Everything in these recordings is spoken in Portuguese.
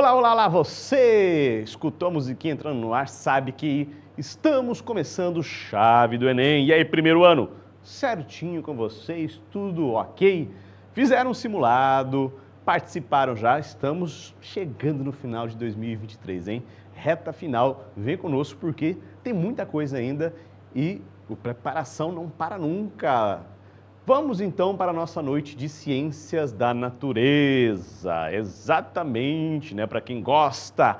Olá, olá, olá, você! Escutou a musiquinha entrando no ar, sabe que estamos começando Chave do Enem. E aí, primeiro ano, certinho com vocês, tudo ok? Fizeram um simulado, participaram já, estamos chegando no final de 2023, hein? Reta final, vem conosco porque tem muita coisa ainda e a preparação não para nunca. Vamos então para a nossa noite de Ciências da Natureza, exatamente, né? Para quem gosta.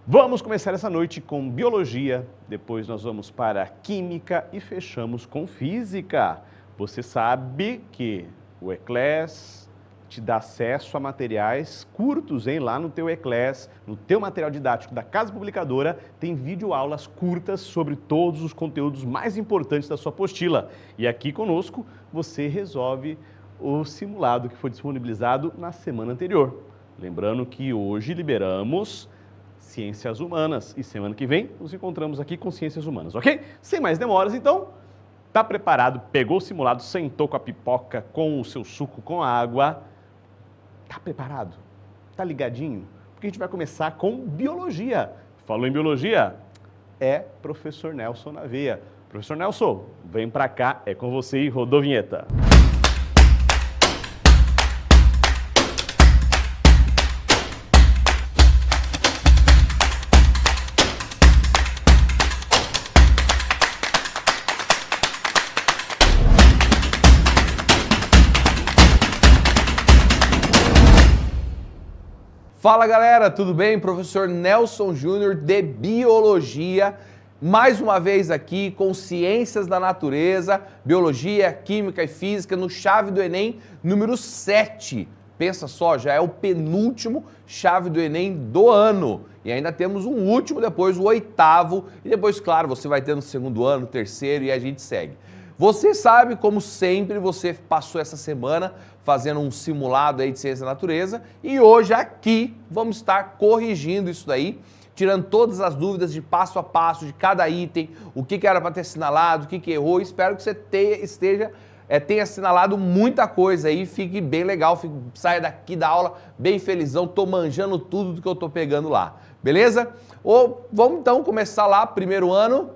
Vamos começar essa noite com Biologia, depois nós vamos para Química e fechamos com Física. Você sabe que o Eclass te dá acesso a materiais curtos, hein? Lá no teu Eclass, no teu material didático da Casa Publicadora, tem videoaulas curtas sobre todos os conteúdos mais importantes da sua apostila. E aqui conosco você resolve o simulado que foi disponibilizado na semana anterior. Lembrando que hoje liberamos Ciências Humanas e semana que vem nos encontramos aqui com Ciências Humanas, ok? Sem mais demoras, então, tá preparado, pegou o simulado, sentou com a pipoca, com o seu suco, com a água. Tá preparado? Tá ligadinho? Porque a gente vai começar com Biologia. Falou em Biologia? É Professor Nelson na veia. Professor Nelson, vem pra cá, é com você e rodou a vinheta. Fala galera, tudo bem? Professor Nelson Júnior de Biologia, mais uma vez aqui com Ciências da Natureza, Biologia, Química e Física no Chave do Enem número 7. Pensa só, já é o penúltimo Chave do Enem do ano. E ainda temos um último depois, o 8º, e depois, claro, você vai ter no segundo ano, terceiro e a gente segue. Você sabe, como sempre, você passou essa semana fazendo um simulado aí de Ciência da Natureza e hoje aqui vamos estar corrigindo isso daí, tirando todas as dúvidas de passo a passo de cada item, o que era para ter assinalado, o que errou. Espero que você tenha assinalado muita coisa aí, fique bem legal, saia daqui da aula bem felizão, tô manjando tudo do que eu tô pegando lá, beleza? Vamos então começar lá, primeiro ano.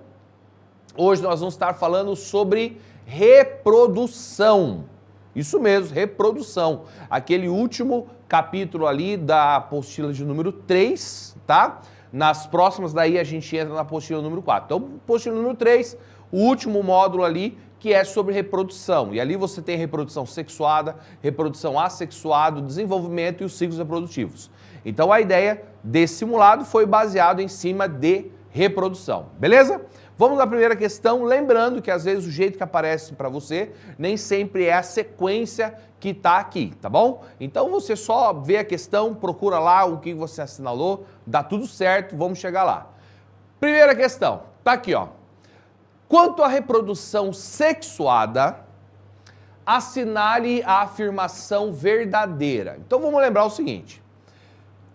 Hoje nós vamos estar falando sobre reprodução. Isso mesmo, reprodução. Aquele último capítulo ali da apostila de número 3, tá? Nas próximas daí a gente entra na apostila número 4. Então, apostila número 3, o último módulo ali que é sobre reprodução. E ali você tem reprodução sexuada, reprodução assexuada, desenvolvimento e os ciclos reprodutivos. Então a ideia desse simulado foi baseado em cima de reprodução, beleza? Vamos à primeira questão, lembrando que às vezes o jeito que aparece para você nem sempre é a sequência que está aqui, tá bom? Então você só vê a questão, procura lá o que você assinalou, dá tudo certo, vamos chegar lá. Primeira questão, tá aqui ó. Quanto à reprodução sexuada, assinale a afirmação verdadeira. Então vamos lembrar o seguinte.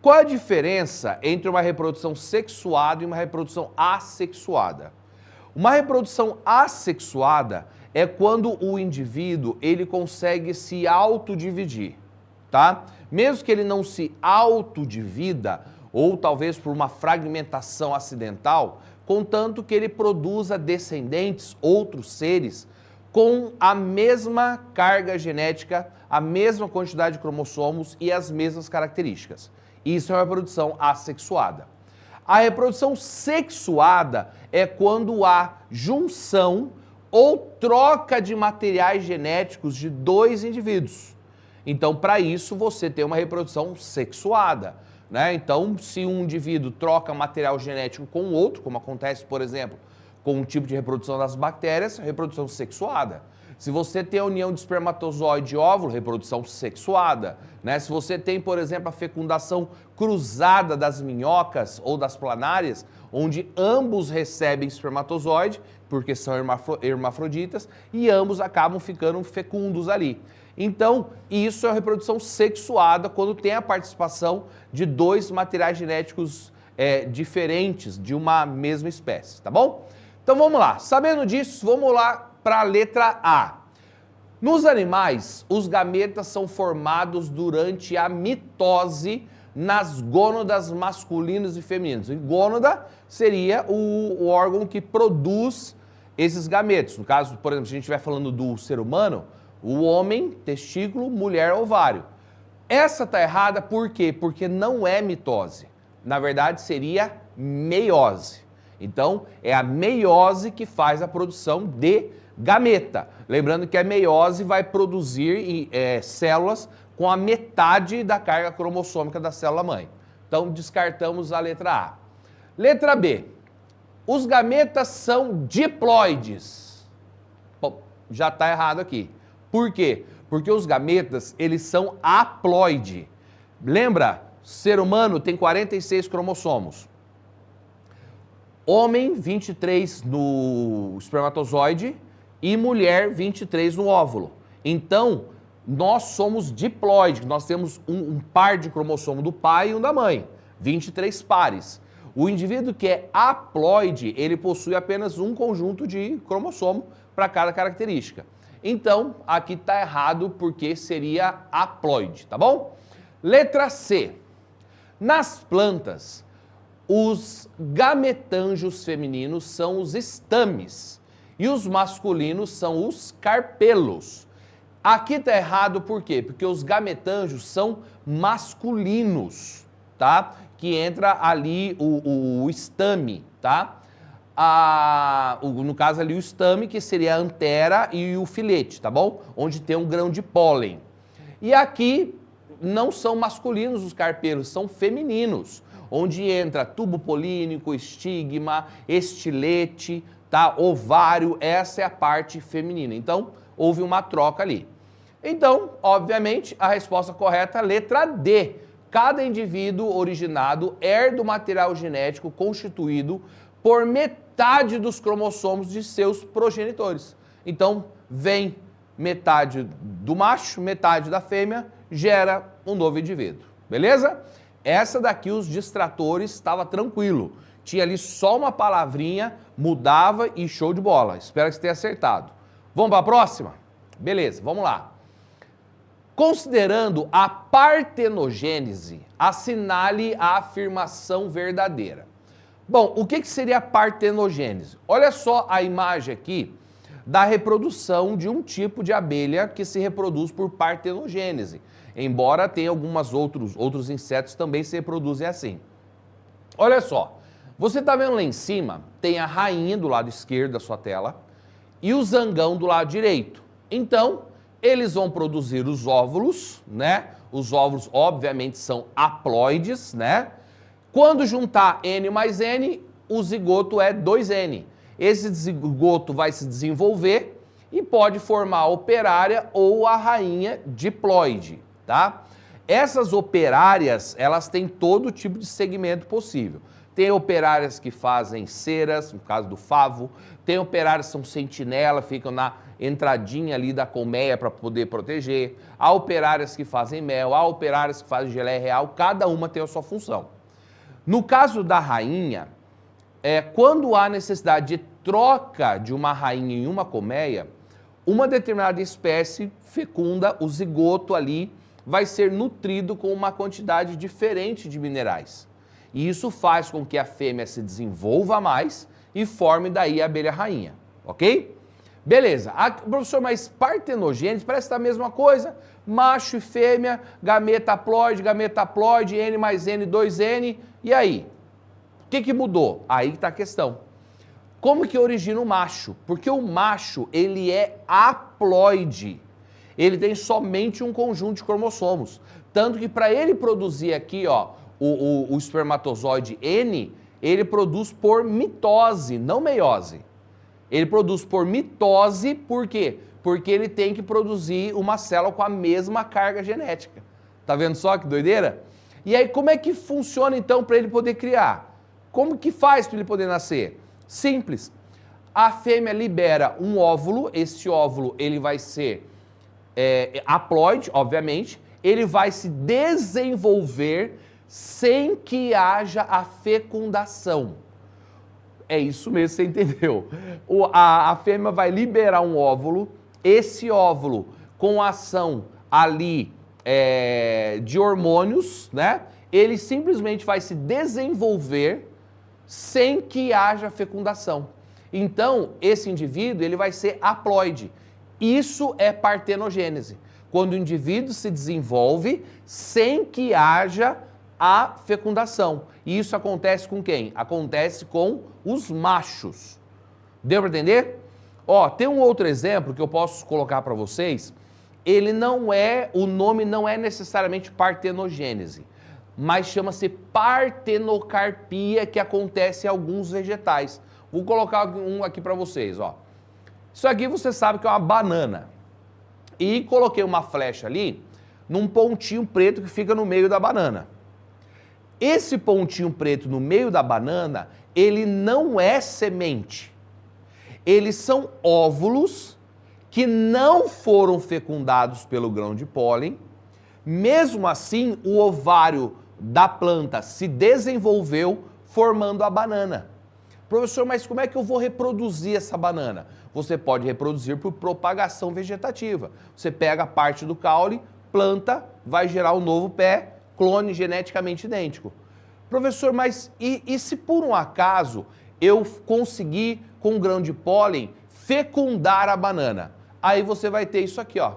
Qual a diferença entre uma reprodução sexuada e uma reprodução assexuada? Uma reprodução assexuada é quando o indivíduo ele consegue se autodividir, tá? Mesmo que ele não se autodivida, ou talvez por uma fragmentação acidental, contanto que ele produza descendentes, outros seres, com a mesma carga genética, a mesma quantidade de cromossomos e as mesmas características. Isso é uma reprodução assexuada. A reprodução sexuada é quando há junção ou troca de materiais genéticos de dois indivíduos. Então, para isso, você tem uma reprodução sexuada, né? Então, se um indivíduo troca material genético com o outro, como acontece, por exemplo, com um tipo de reprodução das bactérias, reprodução sexuada. Se você tem a união de espermatozoide e óvulo, reprodução sexuada, né? Se você tem, por exemplo, a fecundação cruzada das minhocas ou das planárias, onde ambos recebem espermatozoide, porque são hermafroditas, e ambos acabam ficando fecundos ali. Então, isso é a reprodução sexuada, quando tem a participação de dois materiais genéticos diferentes de uma mesma espécie, tá bom? Então vamos lá, sabendo disso, vamos lá para a letra A. Nos animais, os gametas são formados durante a mitose nas gônadas masculinos e femininos. E gônada seria o órgão que produz esses gametos. No caso, por exemplo, se a gente estiver falando do ser humano, o homem, testículo, mulher, ovário. Essa tá errada por quê? Porque não é mitose. Na verdade, seria meiose. Então, é a meiose que faz a produção de gameta. Lembrando que a meiose vai produzir células com a metade da carga cromossômica da célula-mãe. Então, descartamos a letra A. Letra B. Os gametas são diploides. Bom, já está errado aqui. Por quê? Porque os gametas, eles são haploide. Lembra? Ser humano tem 46 cromossomos. Homem, 23 no espermatozoide e mulher, 23 no óvulo. Então, nós somos diploide, nós temos um par de cromossomo do pai e um da mãe, 23 pares. O indivíduo que é haploide, ele possui apenas um conjunto de cromossomo para cada característica. Então, aqui está errado porque seria haploide, tá bom? Letra C. Nas plantas, os gametanjos femininos são os estames e os masculinos são os carpelos. Aqui está errado por quê? Porque os gametanjos são masculinos, tá? Que entra ali o estame, tá? No caso ali o estame, que seria a antera e o filete, tá bom? Onde tem um grão de pólen. E aqui não são masculinos os carpelos, são femininos, onde entra tubo polínico, estigma, estilete, tá? Ovário, essa é a parte feminina. Então, houve uma troca ali. Então, obviamente, a resposta correta é a letra D. Cada indivíduo originado herda o material genético constituído por metade dos cromossomos de seus progenitores. Então, vem metade do macho, metade da fêmea, gera um novo indivíduo. Beleza? Essa daqui, os distratores, estava tranquilo. Tinha ali só uma palavrinha, mudava e show de bola. Espero que você tenha acertado. Vamos para a próxima? Beleza, vamos lá. Considerando a partenogênese, assinale a afirmação verdadeira. Bom, o que seria a partenogênese? Olha só a imagem aqui da reprodução de um tipo de abelha que se reproduz por partenogênese. Embora tenha alguns outros insetos também se reproduzem assim. Olha só, você está vendo lá em cima, tem a rainha do lado esquerdo da sua tela e o zangão do lado direito. Então, eles vão produzir os óvulos, né? Os óvulos, obviamente, são haploides, né? Quando juntar N mais N, o zigoto é 2N. Esse zigoto vai se desenvolver e pode formar a operária ou a rainha diploide, tá? Essas operárias, elas têm todo tipo de segmento possível. Tem operárias que fazem ceras, no caso do favo, tem operárias que são sentinela, ficam na entradinha ali da colmeia para poder proteger, há operárias que fazem mel, há operárias que fazem geleia real, cada uma tem a sua função. No caso da rainha, quando há necessidade de troca de uma rainha em uma colmeia, uma determinada espécie fecunda, o zigoto ali vai ser nutrido com uma quantidade diferente de minerais. E isso faz com que a fêmea se desenvolva mais e forme daí a abelha rainha, ok? Beleza. Professor, mas partenogênese parece estar a mesma coisa. Macho e fêmea, gameta haploide, N mais N, 2N. E aí? O que mudou? Aí que está a questão. Como que origina o macho? Porque o macho, ele é haploide. Ele tem somente um conjunto de cromossomos. Tanto que para ele produzir aqui, ó, o espermatozoide N, ele produz por mitose, não meiose. Ele produz por mitose, por quê? Porque ele tem que produzir uma célula com a mesma carga genética. Tá vendo só que doideira? E aí, como é que funciona então para ele poder criar? Como que faz para ele poder nascer? Simples. A fêmea libera um óvulo, esse óvulo ele vai ser haploide, obviamente, ele vai se desenvolver sem que haja a fecundação. É isso mesmo, você entendeu? A fêmea vai liberar um óvulo, esse óvulo com ação ali de hormônios, né? ele simplesmente vai se desenvolver sem que haja fecundação. Então, esse indivíduo ele vai ser haploide. Isso é partenogênese, quando o indivíduo se desenvolve sem que haja a fecundação. E isso acontece com quem? Acontece com os machos. Deu para entender? Ó, tem um outro exemplo que eu posso colocar para vocês. O nome não é necessariamente partenogênese, mas chama-se partenocarpia, que acontece em alguns vegetais. Vou colocar um aqui para vocês, ó. Isso aqui você sabe que é uma banana. E coloquei uma flecha ali num pontinho preto que fica no meio da banana. Esse pontinho preto no meio da banana, ele não é semente. Eles são óvulos que não foram fecundados pelo grão de pólen. Mesmo assim, o ovário da planta se desenvolveu formando a banana. Professor, mas como é que eu vou reproduzir essa banana? Você pode reproduzir por propagação vegetativa. Você pega a parte do caule, planta, vai gerar um novo pé, clone geneticamente idêntico. Professor, mas e se por um acaso eu conseguir, com o grão de pólen, fecundar a banana? Aí você vai ter isso aqui, ó.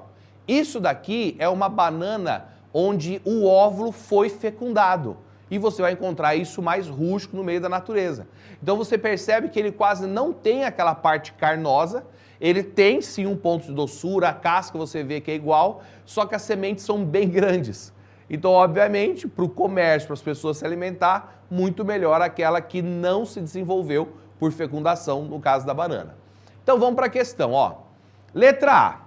Isso daqui é uma banana onde o óvulo foi fecundado. E você vai encontrar isso mais rústico no meio da natureza. Então você percebe que ele quase não tem aquela parte carnosa, ele tem sim um ponto de doçura, a casca você vê que é igual, só que as sementes são bem grandes. Então, obviamente, para o comércio, para as pessoas se alimentar, muito melhor aquela que não se desenvolveu por fecundação, no caso da banana. Então vamos para a questão, ó. Letra A.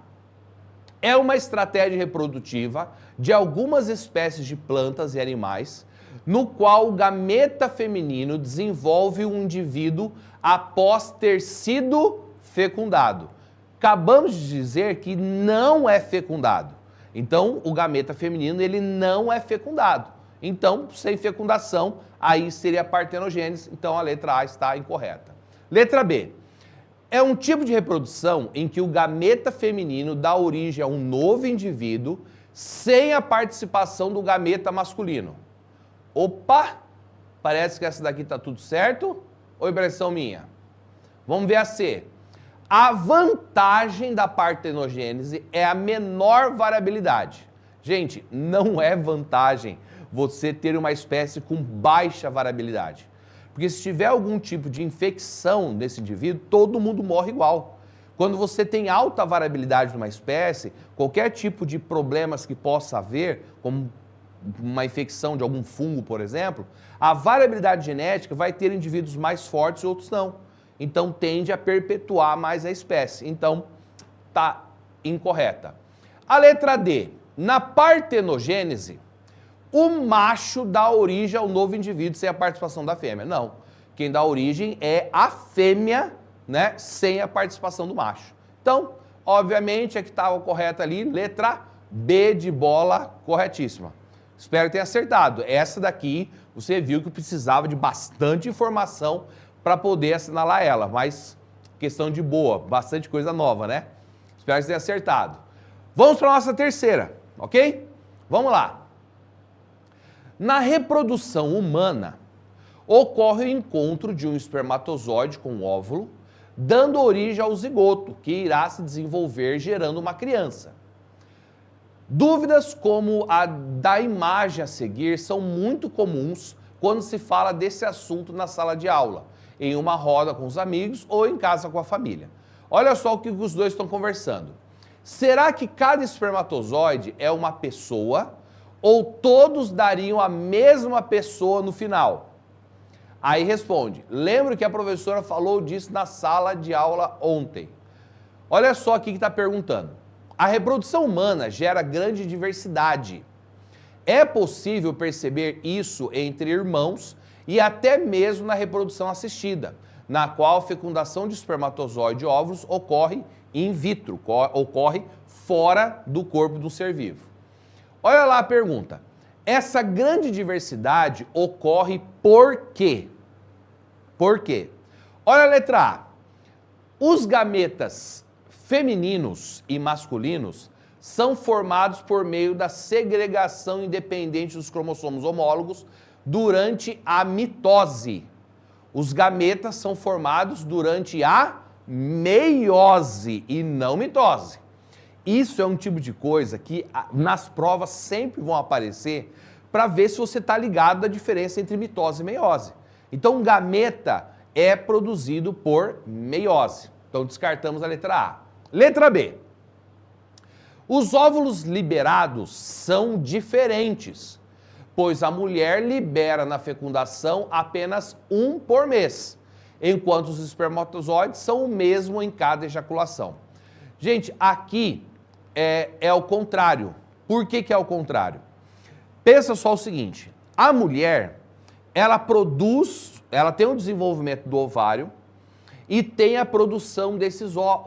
É uma estratégia reprodutiva de algumas espécies de plantas e animais, no qual o gameta feminino desenvolve um indivíduo após ter sido fecundado. Acabamos de dizer que não é fecundado. Então, o gameta feminino ele não é fecundado. Então, sem fecundação, aí seria partenogênese. Então, a letra A está incorreta. Letra B. É um tipo de reprodução em que o gameta feminino dá origem a um novo indivíduo sem a participação do gameta masculino. Opa! Parece que essa daqui está tudo certo? Ou impressão minha? Vamos ver a C. A vantagem da partenogênese é a menor variabilidade. Gente, não é vantagem você ter uma espécie com baixa variabilidade. Porque se tiver algum tipo de infecção nesse indivíduo, todo mundo morre igual. Quando você tem alta variabilidade de uma espécie, qualquer tipo de problemas que possa haver, como uma infecção de algum fungo, por exemplo, a variabilidade genética vai ter indivíduos mais fortes e outros não. Então tende a perpetuar mais a espécie. Então tá incorreta. A letra D. Na partenogênese, o macho dá origem ao novo indivíduo sem a participação da fêmea. Não. Quem dá origem é a fêmea, né, sem a participação do macho. Então, obviamente, a que estava correta ali, letra B de bola, corretíssima. Espero que tenha acertado. Essa daqui, você viu que precisava de bastante informação para poder assinalar ela, mas questão de boa, bastante coisa nova, né? Espero que tenha acertado. Vamos para a nossa terceira, ok? Vamos lá. Na reprodução humana, ocorre o encontro de um espermatozoide com um óvulo, dando origem ao zigoto, que irá se desenvolver gerando uma criança. Dúvidas como a da imagem a seguir são muito comuns quando se fala desse assunto na sala de aula, em uma roda com os amigos ou em casa com a família. Olha só o que os dois estão conversando. Será que cada espermatozoide é uma pessoa ou todos dariam a mesma pessoa no final? Aí responde, lembra que a professora falou disso na sala de aula ontem. Olha só aqui que está perguntando. A reprodução humana gera grande diversidade. É possível perceber isso entre irmãos e até mesmo na reprodução assistida, na qual a fecundação de espermatozoide e óvulos ocorre in vitro, ocorre fora do corpo do ser vivo. Olha lá a pergunta. Essa grande diversidade ocorre por quê? Por quê? Olha a letra A. Os gametas femininos e masculinos são formados por meio da segregação independente dos cromossomos homólogos durante a mitose. Os gametas são formados durante a meiose e não mitose. Isso é um tipo de coisa que nas provas sempre vão aparecer para ver se você está ligado à diferença entre mitose e meiose. Então, um gameta é produzido por meiose. Então, descartamos a letra A. Letra B. Os óvulos liberados são diferentes, pois a mulher libera na fecundação apenas um por mês, enquanto os espermatozoides são o mesmo em cada ejaculação. Gente, aqui é o contrário. Por que é o contrário? Pensa só o seguinte, a mulher, ela tem o desenvolvimento do ovário e tem a produção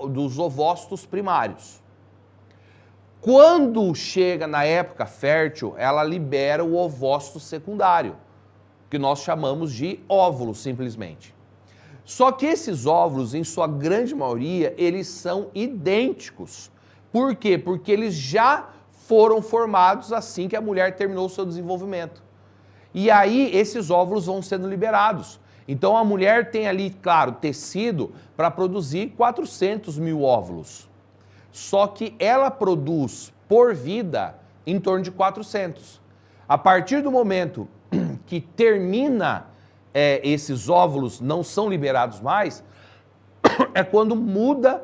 dos ovócitos primários. Quando chega na época fértil, ela libera o ovócito secundário, que nós chamamos de óvulo, simplesmente. Só que esses óvulos, em sua grande maioria, eles são idênticos. Por quê? Porque eles já foram formados assim que a mulher terminou o seu desenvolvimento. E aí, esses óvulos vão sendo liberados. Então, a mulher tem ali, claro, tecido para produzir 400 mil óvulos. Só que ela produz por vida em torno de 400. A partir do momento que termina esses óvulos não são liberados mais, é quando muda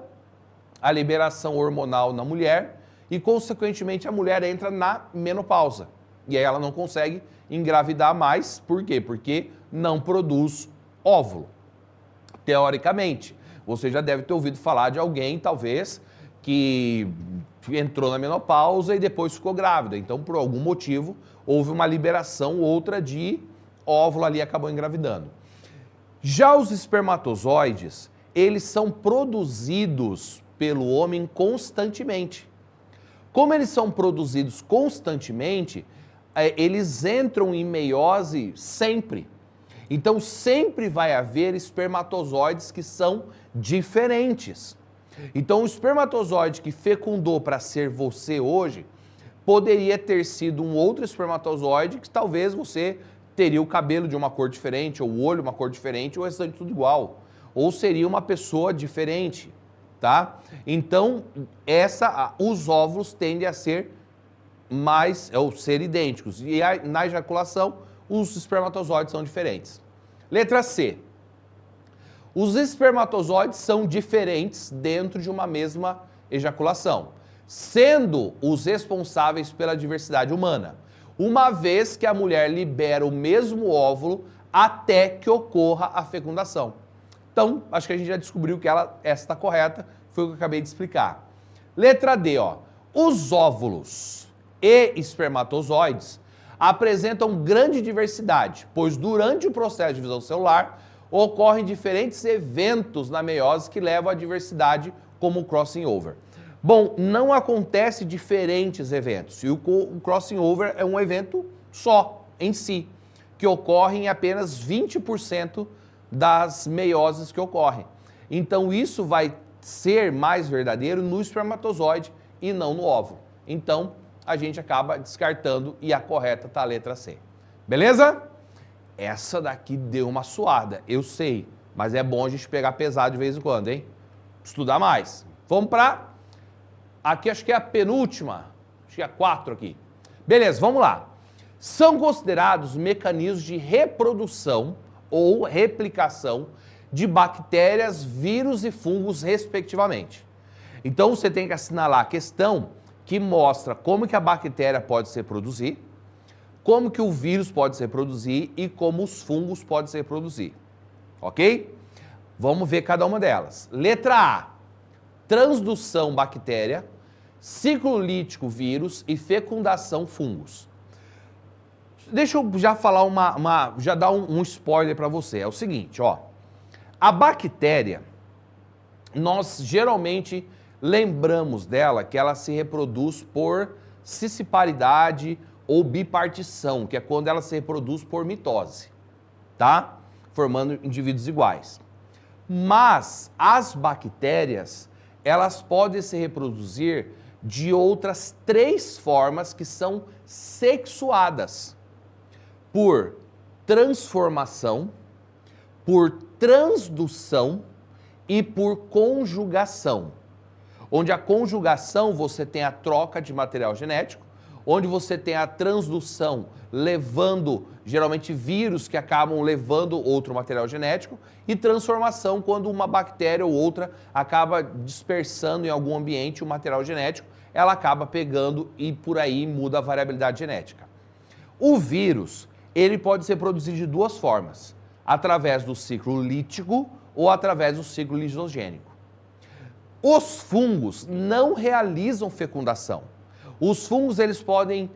a liberação hormonal na mulher e, consequentemente, a mulher entra na menopausa. E aí ela não consegue engravidar mais. Por quê? Porque não produz óvulo. Teoricamente, você já deve ter ouvido falar de alguém, talvez, que entrou na menopausa e depois ficou grávida. Então, por algum motivo, houve uma liberação outra de óvulo ali e acabou engravidando. Já os espermatozoides, eles são produzidos pelo homem constantemente. Como eles são produzidos constantemente, eles entram em meiose sempre. Então, sempre vai haver espermatozoides que são diferentes. Então, o espermatozoide que fecundou para ser você hoje, poderia ter sido um outro espermatozoide que talvez você teria o cabelo de uma cor diferente, ou o olho uma cor diferente, ou o restante tudo igual. Ou seria uma pessoa diferente, tá? Então, os óvulos tendem a ser ser idênticos. E na ejaculação, os espermatozoides são diferentes. Letra C. Os espermatozoides são diferentes dentro de uma mesma ejaculação, sendo os responsáveis pela diversidade humana, uma vez que a mulher libera o mesmo óvulo até que ocorra a fecundação. Então, acho que a gente já descobriu que essa está correta, foi o que eu acabei de explicar. Letra D, ó. Os óvulos e espermatozoides apresentam grande diversidade, pois durante o processo de divisão celular ocorrem diferentes eventos na meiose que levam à diversidade, como o crossing over. Bom, não acontece diferentes eventos, e o crossing over é um evento só, em si, que ocorre em apenas 20% das meioses que ocorrem. Então, isso vai ser mais verdadeiro no espermatozoide e não no óvulo. Então, a gente acaba descartando e a correta está a letra C. Beleza? Essa daqui deu uma suada, eu sei, mas é bom a gente pegar pesado de vez em quando, hein? Estudar mais. Vamos para... Aqui acho que é a penúltima, acho que é a 4 aqui. Beleza, vamos lá. São considerados mecanismos de reprodução ou replicação de bactérias, vírus e fungos, respectivamente. Então, você tem que assinalar a questão que mostra como que a bactéria pode se reproduzir, como que o vírus pode se reproduzir e como os fungos podem se reproduzir. Ok? Vamos ver cada uma delas. Letra A. Transdução bactéria, ciclo lítico vírus e fecundação fungos. Deixa eu já falar já dar um spoiler para você. É o seguinte, ó. A bactéria, nós geralmente lembramos dela que ela se reproduz por cisparidade ou bipartição, que é quando ela se reproduz por mitose, tá? Formando indivíduos iguais. Mas as bactérias, elas podem se reproduzir de outras 3 formas que são sexuadas: por transformação, por transdução e por conjugação. Onde a conjugação você tem a troca de material genético, onde você tem a transdução levando geralmente vírus que acabam levando outro material genético, e transformação quando uma bactéria ou outra acaba dispersando em algum ambiente o material genético, ela acaba pegando e por aí muda a variabilidade genética. O vírus, ele pode ser produzido de 2 formas: através do ciclo lítico ou através do ciclo lisogênico. Os fungos não realizam fecundação. Os fungos eles podem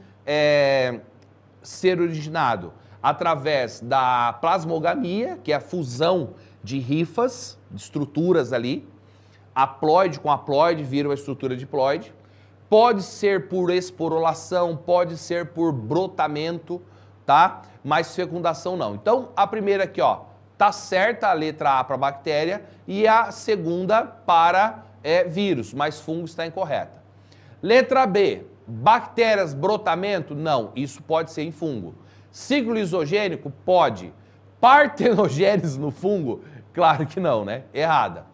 ser originados através da plasmogamia, que é a fusão de hifas, de estruturas ali. Haploide com haploide vira uma estrutura diploide. Pode ser por esporulação, pode ser por brotamento, tá? Mas fecundação não. Então, a primeira aqui, ó, tá certa a letra A para bactéria e a segunda para vírus, mas fungo está incorreta. Letra B, bactérias, brotamento? Não, isso pode ser em fungo. Ciclo lisogênico? Pode. Partenogênese no fungo? Claro que não, né? Errada.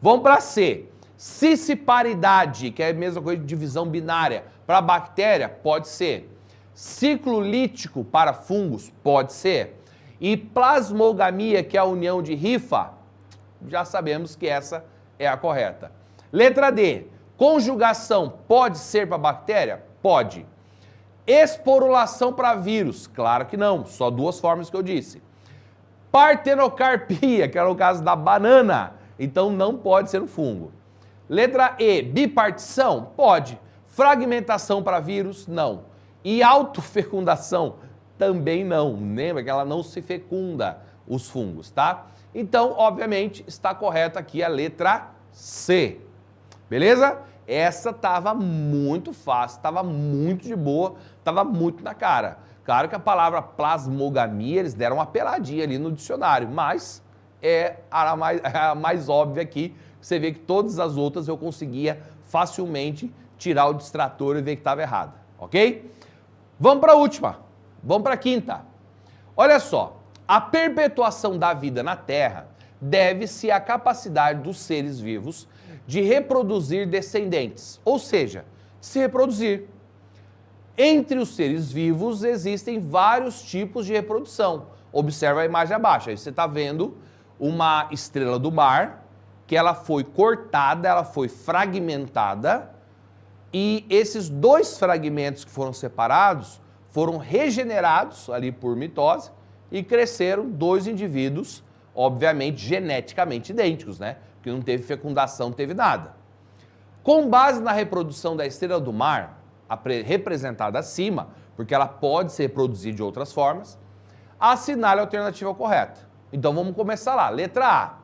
Vamos para C. Cisciparidade, que é a mesma coisa de divisão binária. Para bactéria? Pode ser. Ciclo lítico para fungos? Pode ser. E plasmogamia, que é a união de hifa? Já sabemos que essa é a correta. Letra D. Conjugação pode ser para bactéria? Pode. Esporulação para vírus? Claro que não, só 2 formas que eu disse. Partenocarpia, que era o caso da banana, então não pode ser um fungo. Letra E, bipartição? Pode. Fragmentação para vírus? Não. E autofecundação? Também não. Lembra que ela não se fecunda, os fungos, tá? Então, obviamente, está correta aqui a letra C. Beleza? Essa estava muito fácil, estava muito de boa, estava muito na cara. Claro que a palavra plasmogamia, eles deram uma peladinha ali no dicionário, mas é a mais óbvia aqui. Você vê que todas as outras eu conseguia facilmente tirar o distrator e ver que estava errada, ok? Vamos para a última, vamos para a quinta. Olha só, a perpetuação da vida na Terra deve-se à capacidade dos seres vivos de reproduzir descendentes, ou seja, se reproduzir. Entre os seres vivos existem vários tipos de reprodução. Observa a imagem abaixo, aí você está vendo uma estrela do mar, que ela foi cortada, ela foi fragmentada, e esses 2 fragmentos que foram separados foram regenerados ali por mitose e cresceram 2 indivíduos, obviamente geneticamente idênticos, né? Porque não teve fecundação, não teve nada. Com base na reprodução da estrela do mar, representada acima, porque ela pode ser reproduzida de outras formas, assinale a alternativa correta. Então vamos começar lá. Letra A.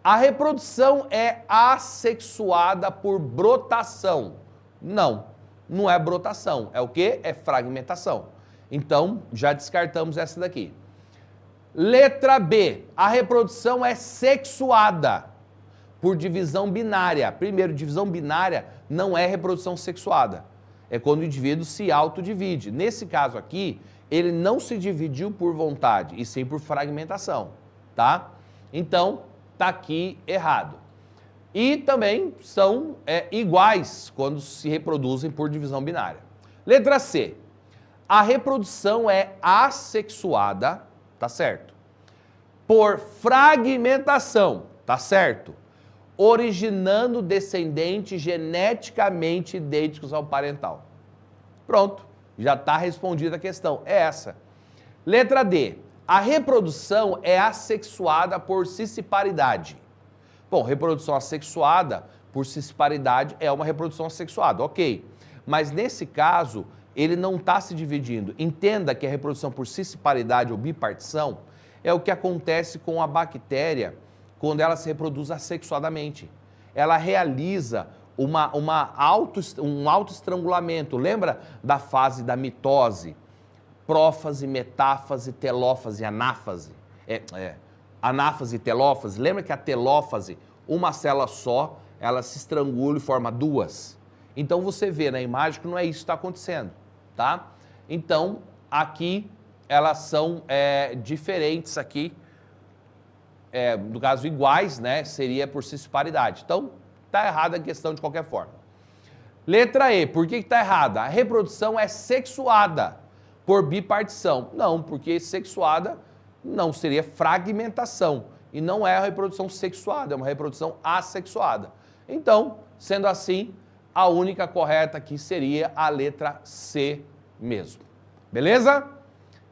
A reprodução é assexuada por brotação. Não, não é brotação. É o quê? É fragmentação. Então já descartamos essa daqui. Letra B. A reprodução é sexuada por divisão binária. Primeiro, divisão binária não é reprodução sexuada. É quando o indivíduo se autodivide. Nesse caso aqui, ele não se dividiu por vontade, e sim por fragmentação, tá? Então, tá aqui errado. E também são iguais quando se reproduzem por divisão binária. Letra C. A reprodução é assexuada, tá certo? Por fragmentação, tá certo? Originando descendentes geneticamente idênticos ao parental. Pronto, já está respondida a questão, é essa. Letra D. A reprodução é assexuada por cisciparidade. Bom, reprodução assexuada por cisciparidade é uma reprodução assexuada, ok. Mas nesse caso, ele não está se dividindo. Entenda que a reprodução por cisciparidade ou bipartição é o que acontece com a bactéria quando ela se reproduz assexuadamente. Ela realiza um autoestrangulamento. Lembra da fase da mitose? Prófase, metáfase, telófase, anáfase. Anáfase e telófase. Lembra que a telófase, uma célula só, ela se estrangula e forma 2. Então você vê na imagem que não é isso que está acontecendo, tá? Então aqui elas são diferentes aqui, no caso iguais, né? Seria por cisparidade. Então está errada a questão de qualquer forma. Letra E, por que está errada? A reprodução é sexuada por bipartição. Não, porque sexuada não seria fragmentação. E não é a reprodução sexuada, é uma reprodução assexuada. Então, sendo assim, a única correta aqui seria a letra C mesmo. Beleza?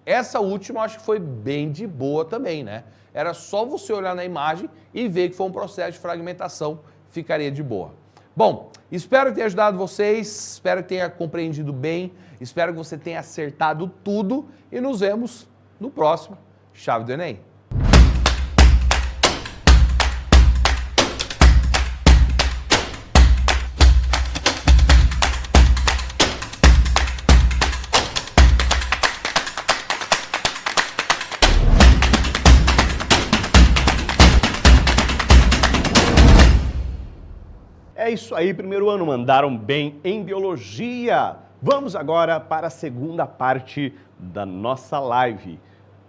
Essa última eu acho que foi bem de boa também, né? Era só você olhar na imagem e ver que foi um processo de fragmentação, ficaria de boa. Bom, espero ter ajudado vocês, espero que tenha compreendido bem, espero que você tenha acertado tudo e nos vemos no próximo Chave do Enem. É isso aí, primeiro ano, mandaram bem em biologia. Vamos agora para a segunda parte da nossa live.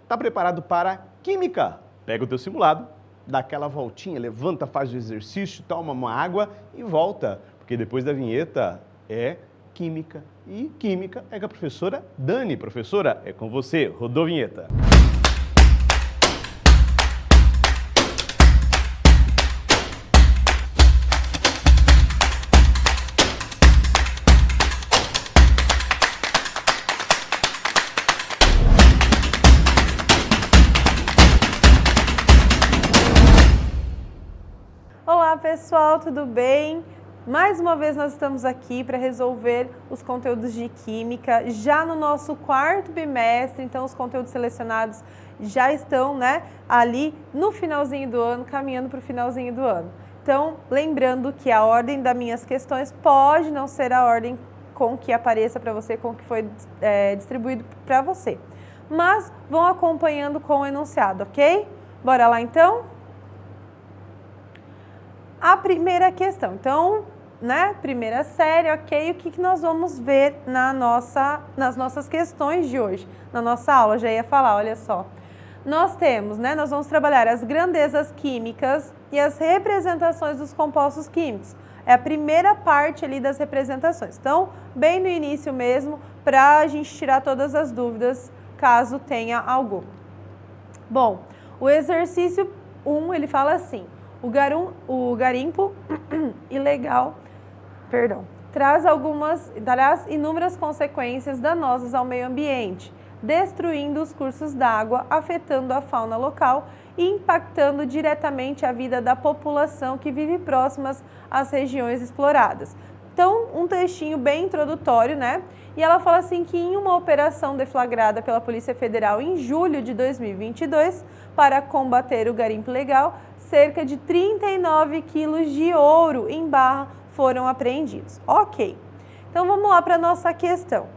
Tá preparado para química? Pega o teu simulado, dá aquela voltinha, levanta, faz o exercício, toma uma água e volta, porque depois da vinheta é química. E química é com a professora Dani. Professora, é com você. Rodou a vinheta. Olá pessoal, tudo bem? Mais uma vez nós estamos aqui para resolver os conteúdos de Química, já no nosso quarto bimestre, então os conteúdos selecionados já estão, né, ali no finalzinho do ano, caminhando para o finalzinho do ano. Então, lembrando que a ordem das minhas questões pode não ser a ordem com que apareça para você, com que foi distribuído para você, mas vão acompanhando com o enunciado, ok? Bora lá então? A primeira questão, então, né, primeira série, ok, o que nós vamos ver nas nossas questões de hoje, na nossa aula, já ia falar, olha só. Nós temos, né, nós vamos trabalhar as grandezas químicas e as representações dos compostos químicos. É a primeira parte ali das representações. Então, bem no início mesmo, para a gente tirar todas as dúvidas, caso tenha alguma. Bom, o exercício 1, ele fala assim: o garimpo ilegal, traz inúmeras consequências danosas ao meio ambiente, destruindo os cursos d'água, afetando a fauna local e impactando diretamente a vida da população que vive próximas às regiões exploradas. Então, um textinho bem introdutório, né? E ela fala assim que em uma operação deflagrada pela Polícia Federal em julho de 2022, para combater o garimpo ilegal, cerca de 39 quilos de ouro em barra foram apreendidos. Ok, então vamos lá para a nossa questão.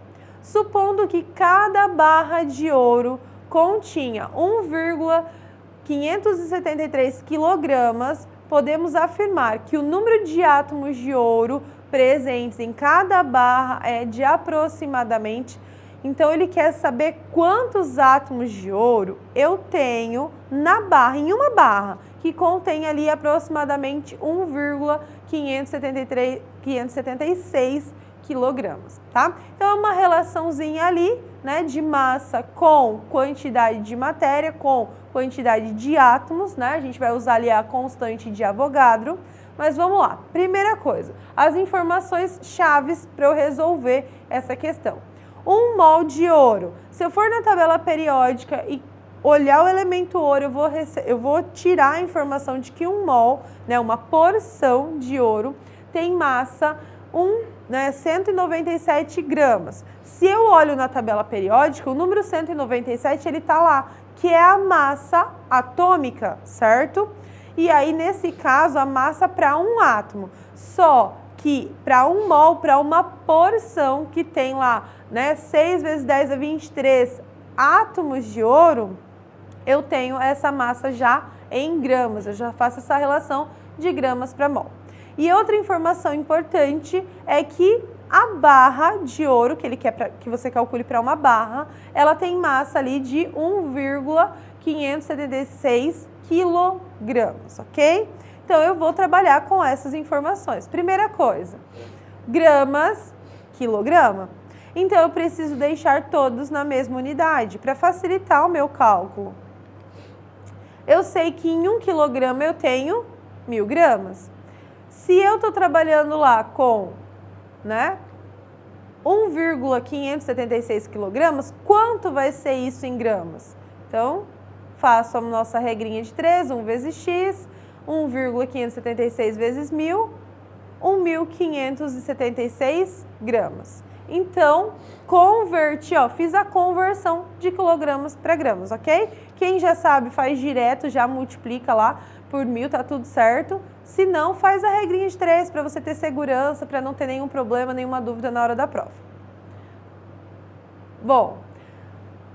Supondo que cada barra de ouro continha 1,573 quilogramas, podemos afirmar que o número de átomos de ouro presentes em cada barra é de aproximadamente. Então ele quer saber quantos átomos de ouro eu tenho na barra, em uma barra, que contém ali aproximadamente 1,576 quilogramas, tá? Então é uma relaçãozinha ali, né, de massa com quantidade de matéria, com quantidade de átomos, né? A gente vai usar ali a constante de Avogadro. Mas vamos lá, primeira coisa, as informações chaves para eu resolver essa questão. 1 mol de ouro. Se eu for na tabela periódica e olhar o elemento ouro, eu vou tirar a informação de que 1 mol, né, uma porção de ouro, tem massa 197 gramas. Se eu olho na tabela periódica, o número 197 ele está lá, que é a massa atômica, certo? E aí, nesse caso, a massa para um átomo. Só que para 1 mol, para uma porção que tem lá, né, 6 vezes 10 a 23 átomos de ouro, eu tenho essa massa já em gramas. Eu já faço essa relação de gramas para mol. E outra informação importante é que a barra de ouro, que ele quer que você calcule para uma barra, ela tem massa ali de 1,576 quilogramas, ok? Então, eu vou trabalhar com essas informações. Primeira coisa, gramas, quilograma. Então, eu preciso deixar todos na mesma unidade para facilitar o meu cálculo. Eu sei que em 1 quilograma eu tenho 1.000 gramas. Se eu estou trabalhando lá com, 1,576 quilogramas, quanto vai ser isso em gramas? Então, faço a nossa regrinha de 3, 1 vezes x, 1,576 vezes 1.000, 1.576 gramas. Então, converti, fiz a conversão de quilogramas para gramas, ok? Quem já sabe, faz direto, já multiplica lá por 1.000, tá tudo certo. Se não, faz a regrinha de 3 para você ter segurança, para não ter nenhum problema, nenhuma dúvida na hora da prova. Bom,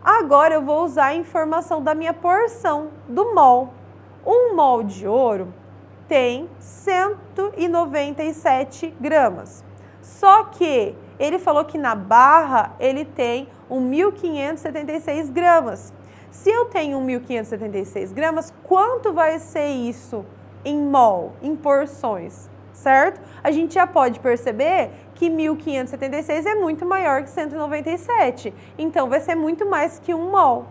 agora eu vou usar a informação da minha porção do mol. 1 mol de ouro tem 197 gramas. Só que ele falou que na barra ele tem 1.576 gramas. Se eu tenho 1.576 gramas, quanto vai ser isso em mol, em porções, certo? A gente já pode perceber que 1.576 é muito maior que 197. Então, vai ser muito mais que 1 mol.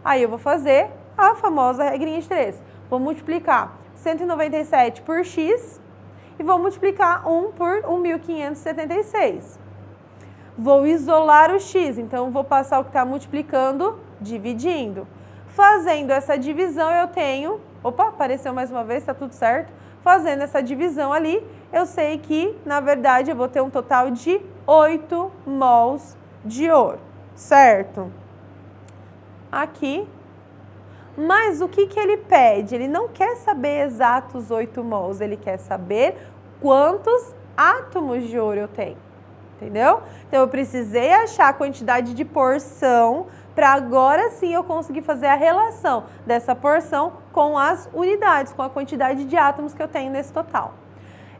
Aí eu vou fazer a famosa regrinha de 3. Vou multiplicar 197 por x e vou multiplicar 1 por 1.576. Vou isolar o x, então vou passar o que está multiplicando, dividindo. Fazendo essa divisão eu tenho... Opa, apareceu mais uma vez, está tudo certo. Fazendo essa divisão ali, eu sei que, na verdade, eu vou ter um total de 8 mols de ouro, certo? Aqui. Mas o que ele pede? Ele não quer saber exatos 8 mols, ele quer saber quantos átomos de ouro eu tenho, entendeu? Então, eu precisei achar a quantidade de porção para agora sim eu conseguir fazer a relação dessa porção com as unidades, com a quantidade de átomos que eu tenho nesse total.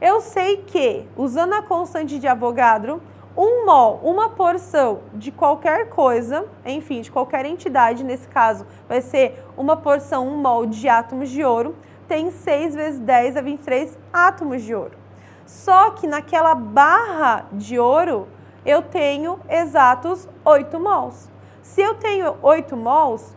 Eu sei que, usando a constante de Avogadro, 1 mol, uma porção de qualquer coisa, enfim, de qualquer entidade, nesse caso vai ser uma porção, 1 mol de átomos de ouro, tem 6 vezes 10 a 23 átomos de ouro. Só que naquela barra de ouro, eu tenho exatos 8 mols. Se eu tenho 8 mols,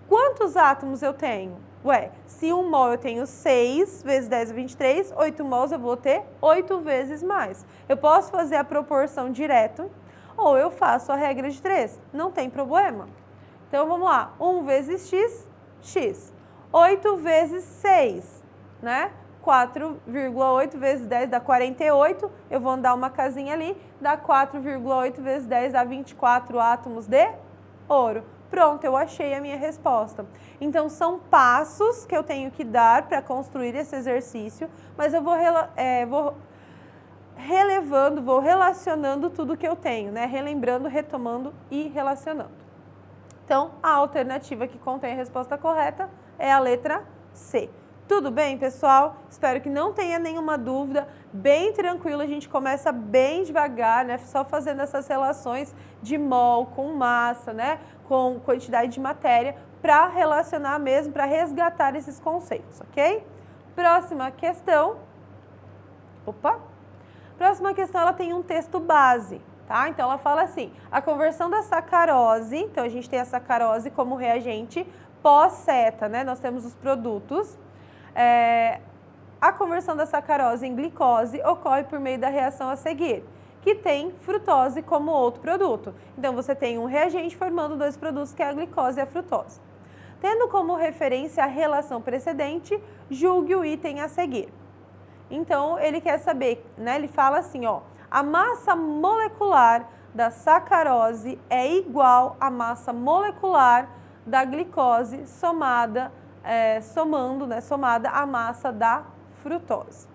quantos átomos eu tenho? Ué, se 1 mol eu tenho 6 vezes 10 a 23, 8 mols eu vou ter 8 vezes mais. Eu posso fazer a proporção direto ou eu faço a regra de 3, não tem problema. Então vamos lá, 1 vezes x, x. 8 vezes 6, 4,8 vezes 10 dá 48, eu vou andar uma casinha ali, dá 4,8 vezes 10 dá 24 átomos de ouro. Pronto, eu achei a minha resposta. Então, são passos que eu tenho que dar para construir esse exercício, mas eu vou relevando, vou relacionando tudo que eu tenho, relembrando, retomando e relacionando. Então, a alternativa que contém a resposta correta é a letra C. Tudo bem, pessoal? Espero que não tenha nenhuma dúvida. Bem tranquilo, a gente começa bem devagar, só fazendo essas relações de mol com massa, com quantidade de matéria, para relacionar mesmo, para resgatar esses conceitos, ok? Próxima questão. Próxima questão, ela tem um texto base, tá? Então, ela fala assim, a conversão da sacarose, então a gente tem a sacarose como reagente pós-seta, Nós temos os produtos. A conversão da sacarose em glicose ocorre por meio da reação a seguir, que tem frutose como outro produto. Então, você tem um reagente formando 2 produtos, que é a glicose e a frutose. Tendo como referência a relação precedente, julgue o item a seguir. Então, ele quer saber, ele fala assim, a massa molecular da sacarose é igual à massa molecular da glicose somada à massa da frutose.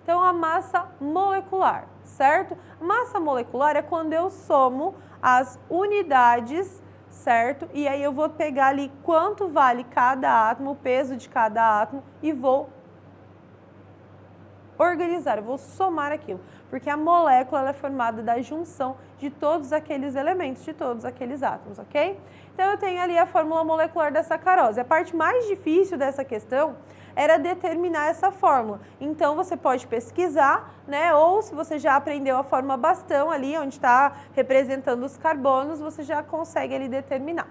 Então, a massa molecular, certo? Massa molecular é quando eu somo as unidades, certo? E aí eu vou pegar ali quanto vale cada átomo, o peso de cada átomo, e vou organizar, eu vou somar aquilo, porque a molécula ela é formada da junção de todos aqueles elementos, de todos aqueles átomos, ok? Então eu tenho ali a fórmula molecular da sacarose. A parte mais difícil dessa questão era determinar essa fórmula. Então você pode pesquisar, né? Ou se você já aprendeu a fórmula bastão ali, onde está representando os carbonos, você já consegue ali determinar.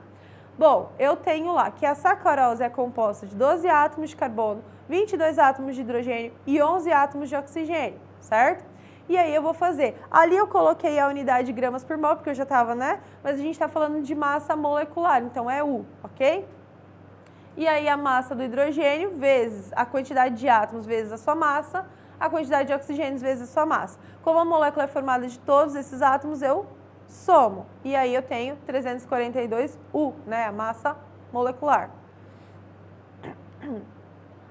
Bom, eu tenho lá que a sacarose é composta de 12 átomos de carbono, 22 átomos de hidrogênio e 11 átomos de oxigênio, certo? E aí eu vou fazer. Ali eu coloquei a unidade de gramas por mol, porque eu já estava, né? Mas a gente está falando de massa molecular, então é U, ok? E aí a massa do hidrogênio vezes a quantidade de átomos vezes a sua massa, a quantidade de oxigênios vezes a sua massa. Como a molécula é formada de todos esses átomos, eu somo. E aí eu tenho 342U, né? A massa molecular.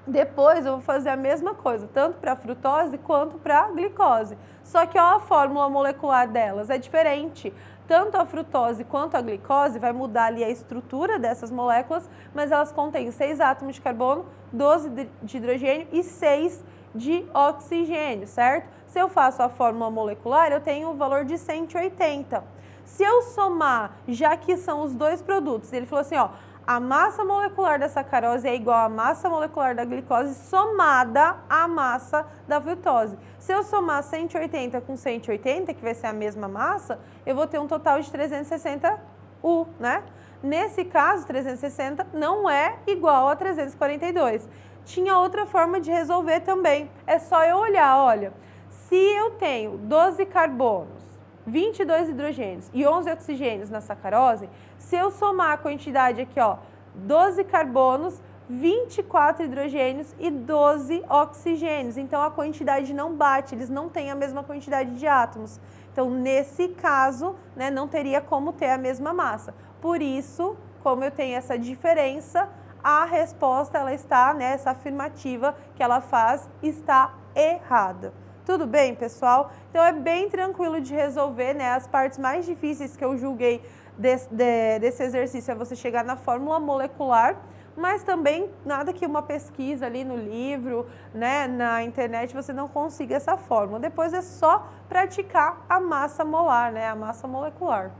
Depois eu vou fazer a mesma coisa, tanto para a frutose quanto para a glicose. Só que ó, a fórmula molecular delas é diferente. Tanto a frutose quanto a glicose vai mudar ali a estrutura dessas moléculas, mas elas contêm 6 átomos de carbono, 12 de hidrogênio e 6 de oxigênio, certo? Se eu faço a fórmula molecular, eu tenho o valor de 180. Se eu somar, já que são os dois produtos, ele falou assim, ó, a massa molecular da sacarose é igual à massa molecular da glicose somada à massa da frutose. Se eu somar 180 com 180, que vai ser a mesma massa, eu vou ter um total de 360U, né? Nesse caso, 360 não é igual a 342. Tinha outra forma de resolver também. É só eu olhar, olha, se eu tenho 12 carbonos, 22 hidrogênios e 11 oxigênios na sacarose, se eu somar a quantidade aqui, ó, 12 carbonos, 24 hidrogênios e 12 oxigênios. Então, a quantidade não bate, eles não têm a mesma quantidade de átomos. Então, nesse caso, né, não teria como ter a mesma massa. Por isso, como eu tenho essa diferença, a resposta, ela está, né, essa afirmativa que ela faz, está errada. Tudo bem, pessoal? Então, é bem tranquilo de resolver, né? As partes mais difíceis que eu julguei desse exercício é você chegar na fórmula molecular, mas também nada que uma pesquisa ali no livro, né, na internet, você não consiga essa fórmula. Depois é só praticar a massa molar, né? A massa molecular.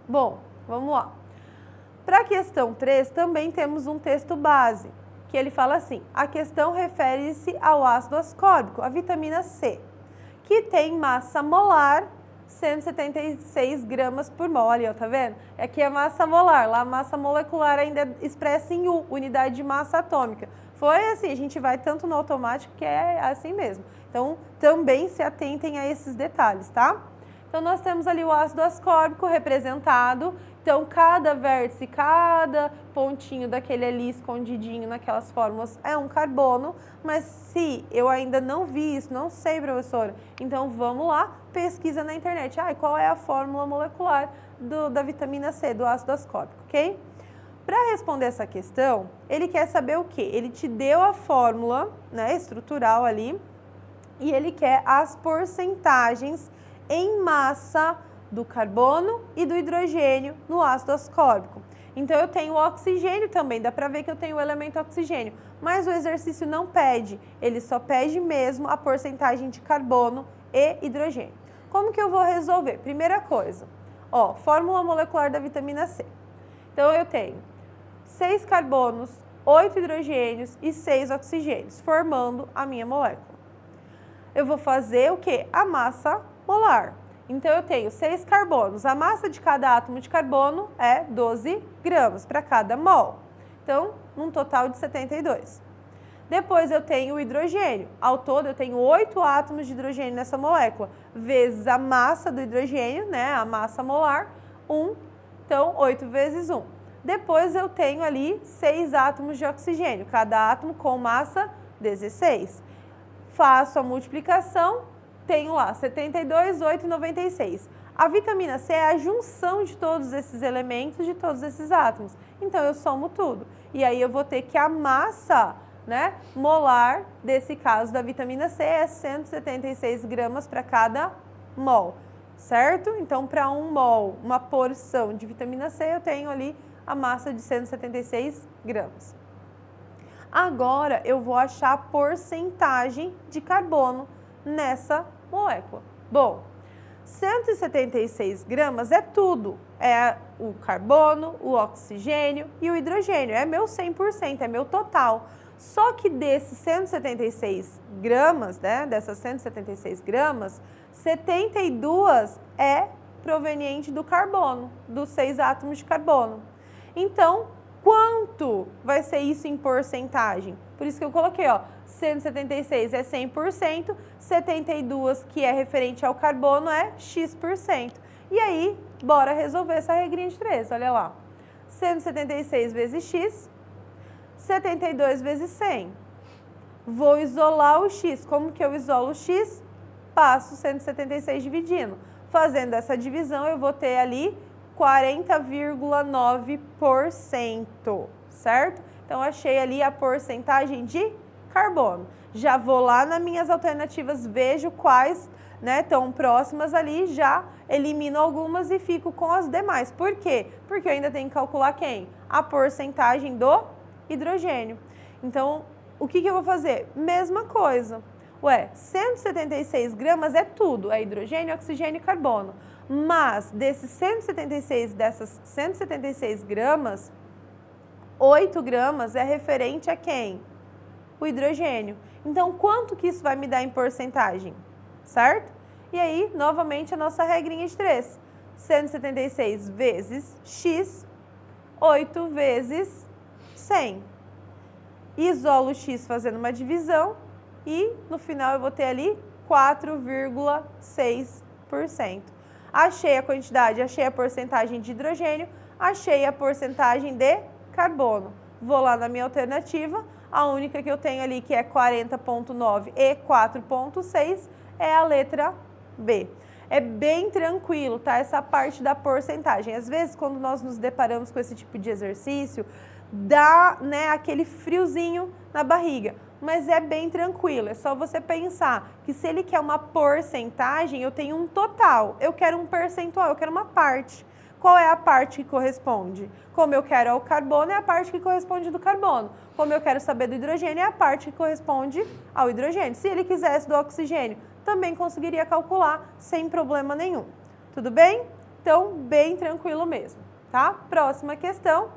Bom, vamos lá. Para a questão 3, também temos um texto base, que ele fala assim, a questão refere-se ao ácido ascórbico, a vitamina C, que tem massa molar 176 gramas por mol, ali, ó, tá vendo? Aqui é massa molar, lá a massa molecular ainda é expressa em U, unidade de massa atômica. Foi assim, a gente vai tanto no automático que é assim mesmo. Então, também se atentem a esses detalhes, tá? Então, nós temos ali o ácido ascórbico representado. Então, cada vértice, cada pontinho daquele ali escondidinho naquelas fórmulas é um carbono. Mas se eu ainda não vi isso, não sei, professora, então vamos lá, pesquisa na internet. Qual é a fórmula molecular da vitamina C, do ácido ascórbico, ok? Para responder essa questão, ele quer saber o quê? Ele te deu a fórmula, né, estrutural ali, e ele quer as porcentagens em massa do carbono e do hidrogênio no ácido ascórbico. Então, eu tenho o oxigênio também, dá para ver que eu tenho o elemento oxigênio, mas o exercício não pede, ele só pede mesmo a porcentagem de carbono e hidrogênio. Como que eu vou resolver? Primeira coisa, ó, fórmula molecular da vitamina C. Então, eu tenho 6 carbonos, 8 hidrogênios e 6 oxigênios, formando a minha molécula. Eu vou fazer o quê? A massa molar. Então, eu tenho 6 carbonos. A massa de cada átomo de carbono é 12 gramas para cada mol. Então, um total de 72. Depois, eu tenho o hidrogênio. Ao todo, eu tenho 8 átomos de hidrogênio nessa molécula, vezes a massa do hidrogênio, né, a massa molar, 1. Então, 8 vezes 1. Depois, eu tenho ali 6 átomos de oxigênio, cada átomo com massa 16. Faço a multiplicação, tenho lá 72, 8 e 96. A vitamina C é a junção de todos esses elementos, de todos esses átomos. Então, eu somo tudo. E aí, eu vou ter que a massa, né, molar desse caso da vitamina C é 176 gramas para cada mol, certo? Então, para 1 mol, uma porção de vitamina C, eu tenho ali a massa de 176 gramas. Agora eu vou achar a porcentagem de carbono nessa molécula. Bom, 176 gramas é tudo. É o carbono, o oxigênio e o hidrogênio. É meu 100%, é meu total. Só que desses 176 gramas, né, dessas 176 gramas, 72 é proveniente do carbono, dos 6 átomos de carbono. Então, quanto vai ser isso em porcentagem? Por isso que eu coloquei, ó, 176 é 100%, 72 que é referente ao carbono é X%. E aí, bora resolver essa regrinha de 3, olha lá. 176 vezes X, 72 vezes 100. Vou isolar o X. Como que eu isolo o X? Passo 176 dividindo. Fazendo essa divisão, eu vou ter ali 40,9%, certo? Então, achei ali a porcentagem de carbono. Já vou lá nas minhas alternativas, vejo quais, né, estão próximas ali, já elimino algumas e fico com as demais. Por quê? Porque eu ainda tenho que calcular quem? A porcentagem do hidrogênio. Então, o que eu vou fazer? Mesma coisa. Ué, 176 gramas é tudo, é hidrogênio, oxigênio e carbono. Mas desses 176, dessas 176 gramas, 8 gramas é referente a quem? O hidrogênio. Então, quanto que isso vai me dar em porcentagem? Certo? E aí, novamente, a nossa regrinha de 3. 176 vezes X, 8 vezes 100. Isolo o X fazendo uma divisão e, no final, eu vou ter ali 4,6%. Achei a quantidade, achei a porcentagem de hidrogênio, achei a porcentagem de carbono. Vou lá na minha alternativa, a única que eu tenho ali que é 40,9 e 4,6 é a letra B. É bem tranquilo, tá? Essa parte da porcentagem. Às vezes, quando nós nos deparamos com esse tipo de exercício, dá, né, aquele friozinho na barriga. Mas é bem tranquilo, é só você pensar que se ele quer uma porcentagem, eu tenho um total. Eu quero um percentual, eu quero uma parte. Qual é a parte que corresponde? Como eu quero ao carbono, é a parte que corresponde do carbono. Como eu quero saber do hidrogênio, é a parte que corresponde ao hidrogênio. Se ele quisesse do oxigênio, também conseguiria calcular sem problema nenhum. Tudo bem? Então, bem tranquilo mesmo, tá? Próxima questão.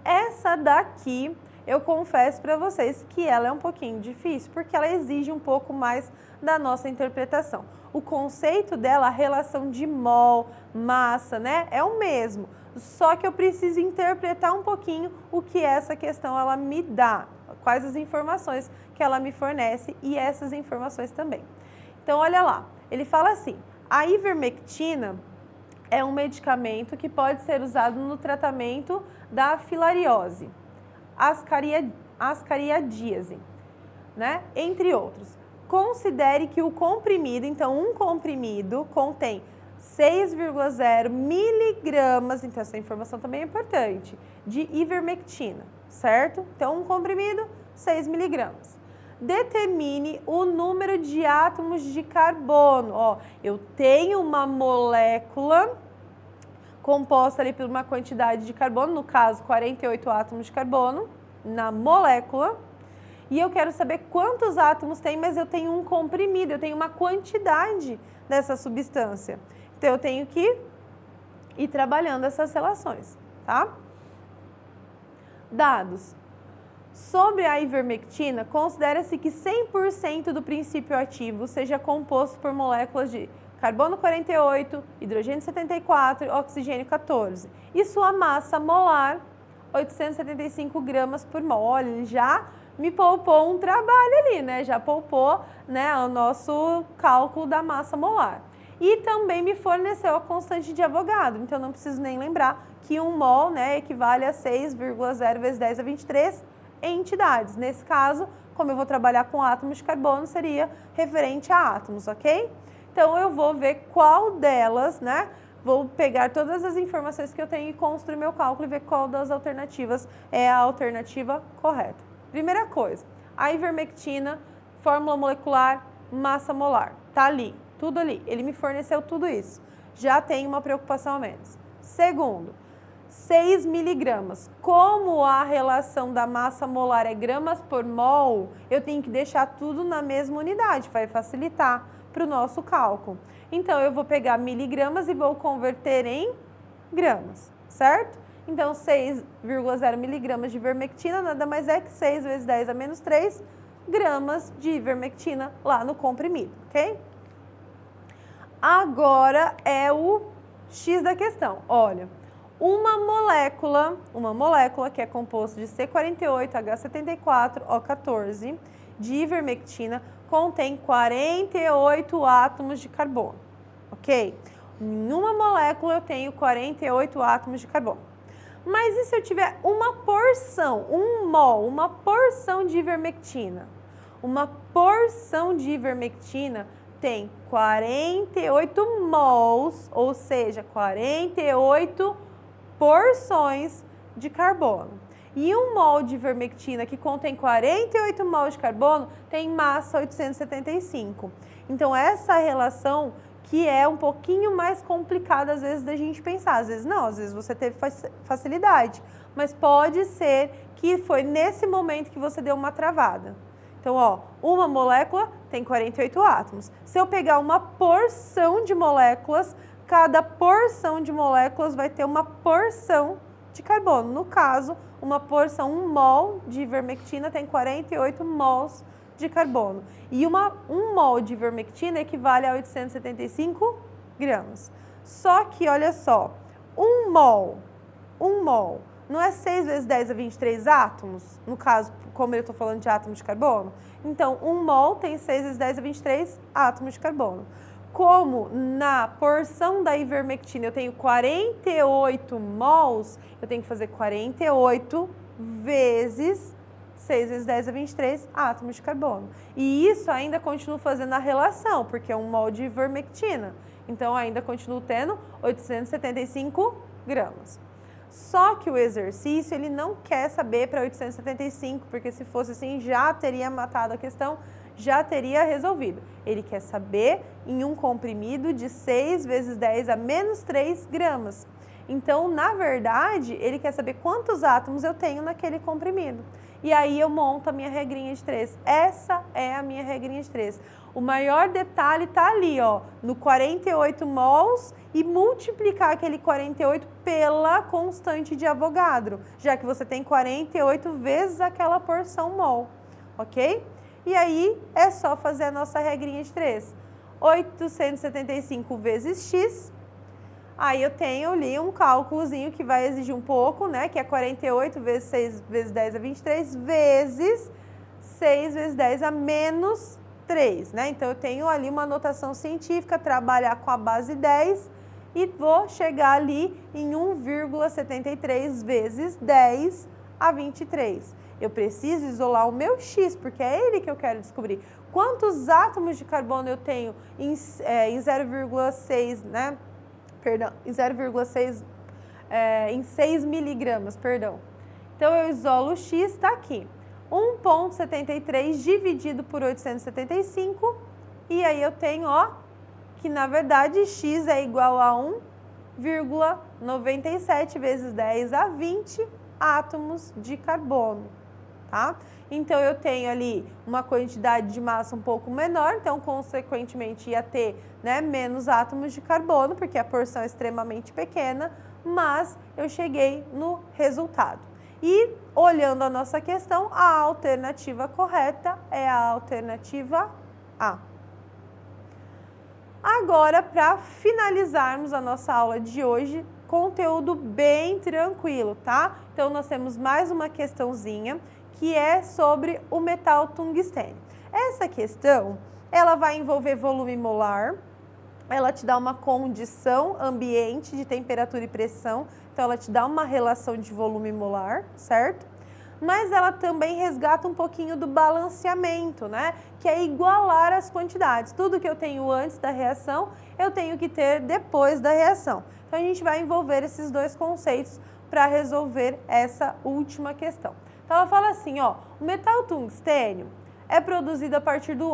Essa daqui, eu confesso para vocês que ela é um pouquinho difícil, porque ela exige um pouco mais da nossa interpretação. O conceito dela, a relação de mol, massa, né, é o mesmo. Só que eu preciso interpretar um pouquinho o que essa questão ela me dá, quais as informações que ela me fornece e essas informações também. Então, olha lá, ele fala assim, a ivermectina é um medicamento que pode ser usado no tratamento da filariose, ascariadíase, né? Entre outros. Considere que o comprimido, então um comprimido contém 6,0 miligramas, então essa informação também é importante, de ivermectina, certo? Então um comprimido, 6 miligramas. Determine o número de átomos de carbono. Ó, eu tenho uma molécula composta ali por uma quantidade de carbono, no caso 48 átomos de carbono na molécula, e eu quero saber quantos átomos tem, mas eu tenho um comprimido, eu tenho uma quantidade dessa substância. Então eu tenho que ir trabalhando essas relações, tá? Dados. Sobre a ivermectina, considera-se que 100% do princípio ativo seja composto por moléculas de carbono 48, hidrogênio 74, oxigênio 14. E sua massa molar, 875 gramas por mol. Olha, ele já me poupou um trabalho ali, né? Já poupou, né, o nosso cálculo da massa molar. E também me forneceu a constante de Avogadro. Então, não preciso nem lembrar que 1 mol, né, equivale a 6,0 vezes 10 a 23 entidades. Nesse caso, como eu vou trabalhar com átomos de carbono, seria referente a átomos, ok? Então, eu vou ver qual delas, né? Vou pegar todas as informações que eu tenho e construir meu cálculo e ver qual das alternativas é a alternativa correta. Primeira coisa, a ivermectina, fórmula molecular, massa molar. Tá ali, tudo ali. Ele me forneceu tudo isso. Já tem uma preocupação a menos. Segundo, 6 miligramas. Como a relação da massa molar é gramas por mol, eu tenho que deixar tudo na mesma unidade, vai facilitar para o nosso cálculo. Então, eu vou pegar miligramas e vou converter em gramas, certo? Então, 6,0 miligramas de ivermectina nada mais é que 6 vezes 10 a menos 3 gramas de ivermectina lá no comprimido, ok? Agora é o X da questão. Olha, uma molécula que é composta de C48H74O14 de ivermectina contém 48 átomos de carbono, ok? Em uma molécula eu tenho 48 átomos de carbono. Mas e se eu tiver uma porção, um mol, uma porção de ivermectina? Uma porção de ivermectina tem 48 mols, ou seja, 48 porções de carbono. E um mol de ivermectina que contém 48 mols de carbono tem massa 875. Então, essa relação que é um pouquinho mais complicada às vezes da gente pensar. Às vezes não, às vezes você teve facilidade. Mas pode ser que foi nesse momento que você deu uma travada. Então, ó, uma molécula tem 48 átomos. Se eu pegar uma porção de moléculas, cada porção de moléculas vai ter uma porção de carbono. No caso, uma porção, 1 mol de ivermectina tem 48 mols de carbono. E um mol de ivermectina equivale a 875 gramas. Só que, olha só, 1 mol, não é 6 vezes 10 a 23 átomos? No caso, como eu estou falando de átomos de carbono? Então, 1 mol tem 6 vezes 10 a 23 átomos de carbono. Como na porção da ivermectina eu tenho 48 mols, eu tenho que fazer 48 vezes 6 vezes 10 a 23 átomos de carbono. E isso ainda continuo fazendo a relação, porque é 1 mol de ivermectina. Então, ainda continuo tendo 875 gramas. Só que o exercício, ele não quer saber para 875, porque se fosse assim, já teria matado a questão, já teria resolvido. Ele quer saber em um comprimido de 6 vezes 10 a menos 3 gramas. Então, na verdade, ele quer saber quantos átomos eu tenho naquele comprimido. E aí eu monto a minha regrinha de 3. Essa é a minha regrinha de 3. O maior detalhe está ali, ó, no 48 mols e multiplicar aquele 48 pela constante de Avogadro, já que você tem 48 vezes aquela porção mol, ok? E aí é só fazer a nossa regrinha de 3. 875 vezes x. Aí eu tenho ali um cálculozinho que vai exigir um pouco, né? Que é 48 vezes 6 vezes 10 a 23 vezes 6 vezes 10 a menos 3, né? Então eu tenho ali uma notação científica, trabalhar com a base 10 e vou chegar ali em 1,73 vezes 10 a 23. Eu preciso isolar o meu x, porque é ele que eu quero descobrir. Quantos átomos de carbono eu tenho em 0,6, né? Perdão, em 0,6, em 6 miligramas, perdão. Então, eu isolo o x, está aqui. 1,73 dividido por 875, e aí eu tenho, ó, que na verdade x é igual a 1,97 vezes 10 a 20 átomos de carbono, tá? Então, eu tenho ali uma quantidade de massa um pouco menor, então, consequentemente, ia ter, né, menos átomos de carbono, porque a porção é extremamente pequena, mas eu cheguei no resultado. E, olhando a nossa questão, a alternativa correta é a alternativa A. Agora, para finalizarmos a nossa aula de hoje, conteúdo bem tranquilo, tá? Então, nós temos mais uma questãozinha, que é sobre o metal tungstênio. Essa questão, ela vai envolver volume molar, ela te dá uma condição ambiente de temperatura e pressão, então ela te dá uma relação de volume molar, certo? Mas ela também resgata um pouquinho do balanceamento, né? Que é igualar as quantidades. Tudo que eu tenho antes da reação, eu tenho que ter depois da reação. Então a gente vai envolver esses dois conceitos para resolver essa última questão. Então, ela fala assim, ó, o metal tungstênio é produzido a partir do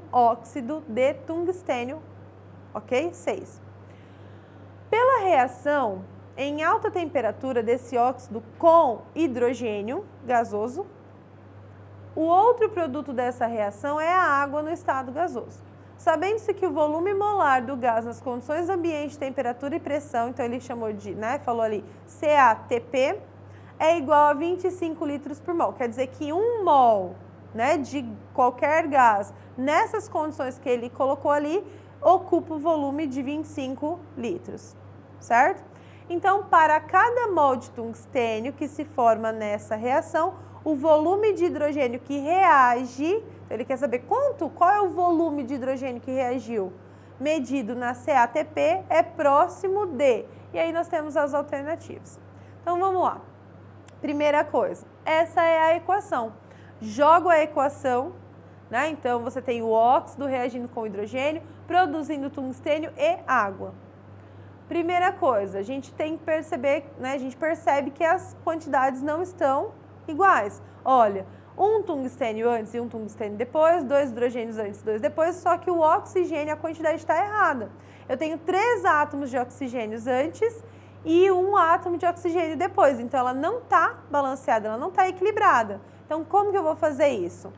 óxido de tungstênio, ok? 6. Pela reação, em alta temperatura desse óxido com hidrogênio gasoso. O outro produto dessa reação é a água no estado gasoso. Sabendo-se que o volume molar do gás nas condições ambiente, temperatura e pressão, então ele chamou de, falou ali, CATP, é igual a 25 litros por mol. Quer dizer que 1 mol, de qualquer gás, nessas condições que ele colocou ali, ocupa o volume de 25 litros, certo? Então, para cada mol de tungstênio que se forma nessa reação, o volume de hidrogênio que reage, ele quer saber qual é o volume de hidrogênio que reagiu, medido na CATP, é próximo de. E aí nós temos as alternativas. Então, vamos lá. Primeira coisa, essa é a equação. Jogo a equação, então você tem o óxido reagindo com o hidrogênio, produzindo tungstênio e água. Primeira coisa, a gente tem que perceber, a gente percebe que as quantidades não estão iguais. Olha, um tungstênio antes e um tungstênio depois, 2 hidrogênios antes e 2 depois, só que o oxigênio, a quantidade está errada. Eu tenho 3 átomos de oxigênios antes e 1 átomo de oxigênio depois, então ela não está balanceada, ela não está equilibrada. Então, como que eu vou fazer isso?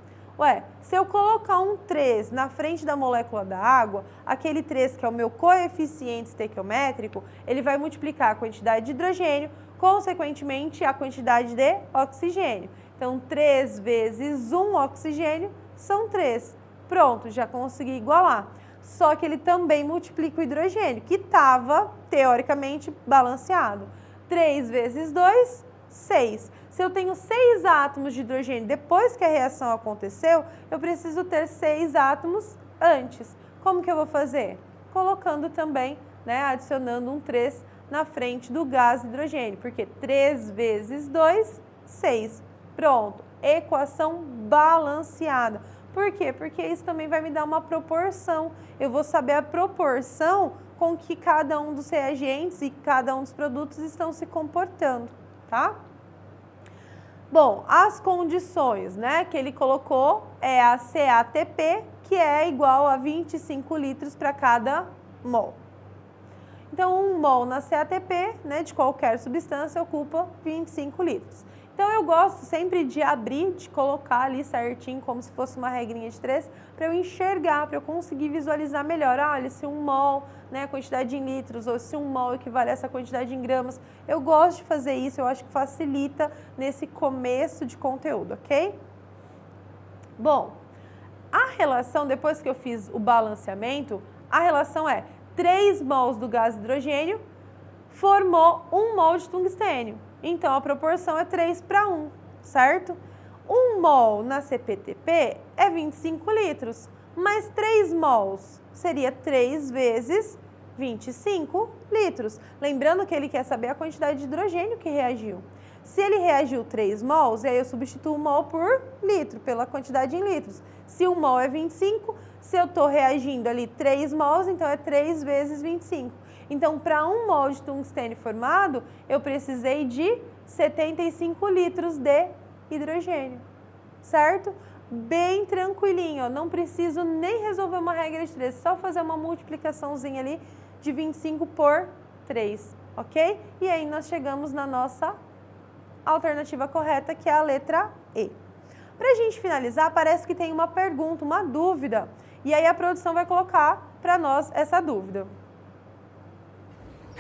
Se eu colocar um 3 na frente da molécula da água, aquele 3 que é o meu coeficiente estequiométrico, ele vai multiplicar a quantidade de hidrogênio, consequentemente a quantidade de oxigênio. Então, 3 vezes 1 oxigênio são 3. Pronto, já consegui igualar. Só que ele também multiplica o hidrogênio, que estava, teoricamente, balanceado. 3 vezes 2, 6. Se eu tenho 6 átomos de hidrogênio depois que a reação aconteceu, eu preciso ter 6 átomos antes. Como que eu vou fazer? Colocando também, adicionando um 3 na frente do gás hidrogênio, porque 3 vezes 2, 6. Pronto, equação balanceada. Por quê? Porque isso também vai me dar uma proporção. Eu vou saber a proporção com que cada um dos reagentes e cada um dos produtos estão se comportando, tá? Bom, as condições, que ele colocou é a CATP, que é igual a 25 litros para cada mol. Então, 1 mol na CATP, de qualquer substância, ocupa 25 litros. Então, eu gosto sempre de abrir, de colocar ali certinho, como se fosse uma regrinha de 3, para eu enxergar, para eu conseguir visualizar melhor. Olha, se 1 mol, a quantidade em litros, ou se 1 mol equivale a essa quantidade em gramas. Eu gosto de fazer isso, eu acho que facilita nesse começo de conteúdo, ok? Bom, a relação, depois que eu fiz o balanceamento, a relação é 3 mols do gás hidrogênio formou 1 mol de tungstênio. Então, a proporção é 3 para 1, certo? 1 mol na CPTP é 25 litros, mas 3 mols seria 3 vezes 25 litros. Lembrando que ele quer saber a quantidade de hidrogênio que reagiu. Se ele reagiu 3 mols, aí eu substituo mol por litro, pela quantidade em litros. Se 1 mol é 25, se eu estou reagindo ali 3 mols, então é 3 vezes 25. Então, para 1 mol de tungstênio formado, eu precisei de 75 litros de hidrogênio, certo? Bem tranquilinho, não preciso nem resolver uma regra de 3, só fazer uma multiplicaçãozinha ali de 25 por 3, ok? E aí nós chegamos na nossa alternativa correta, que é a letra E. Para a gente finalizar, parece que tem uma pergunta, uma dúvida, e aí a produção vai colocar para nós essa dúvida.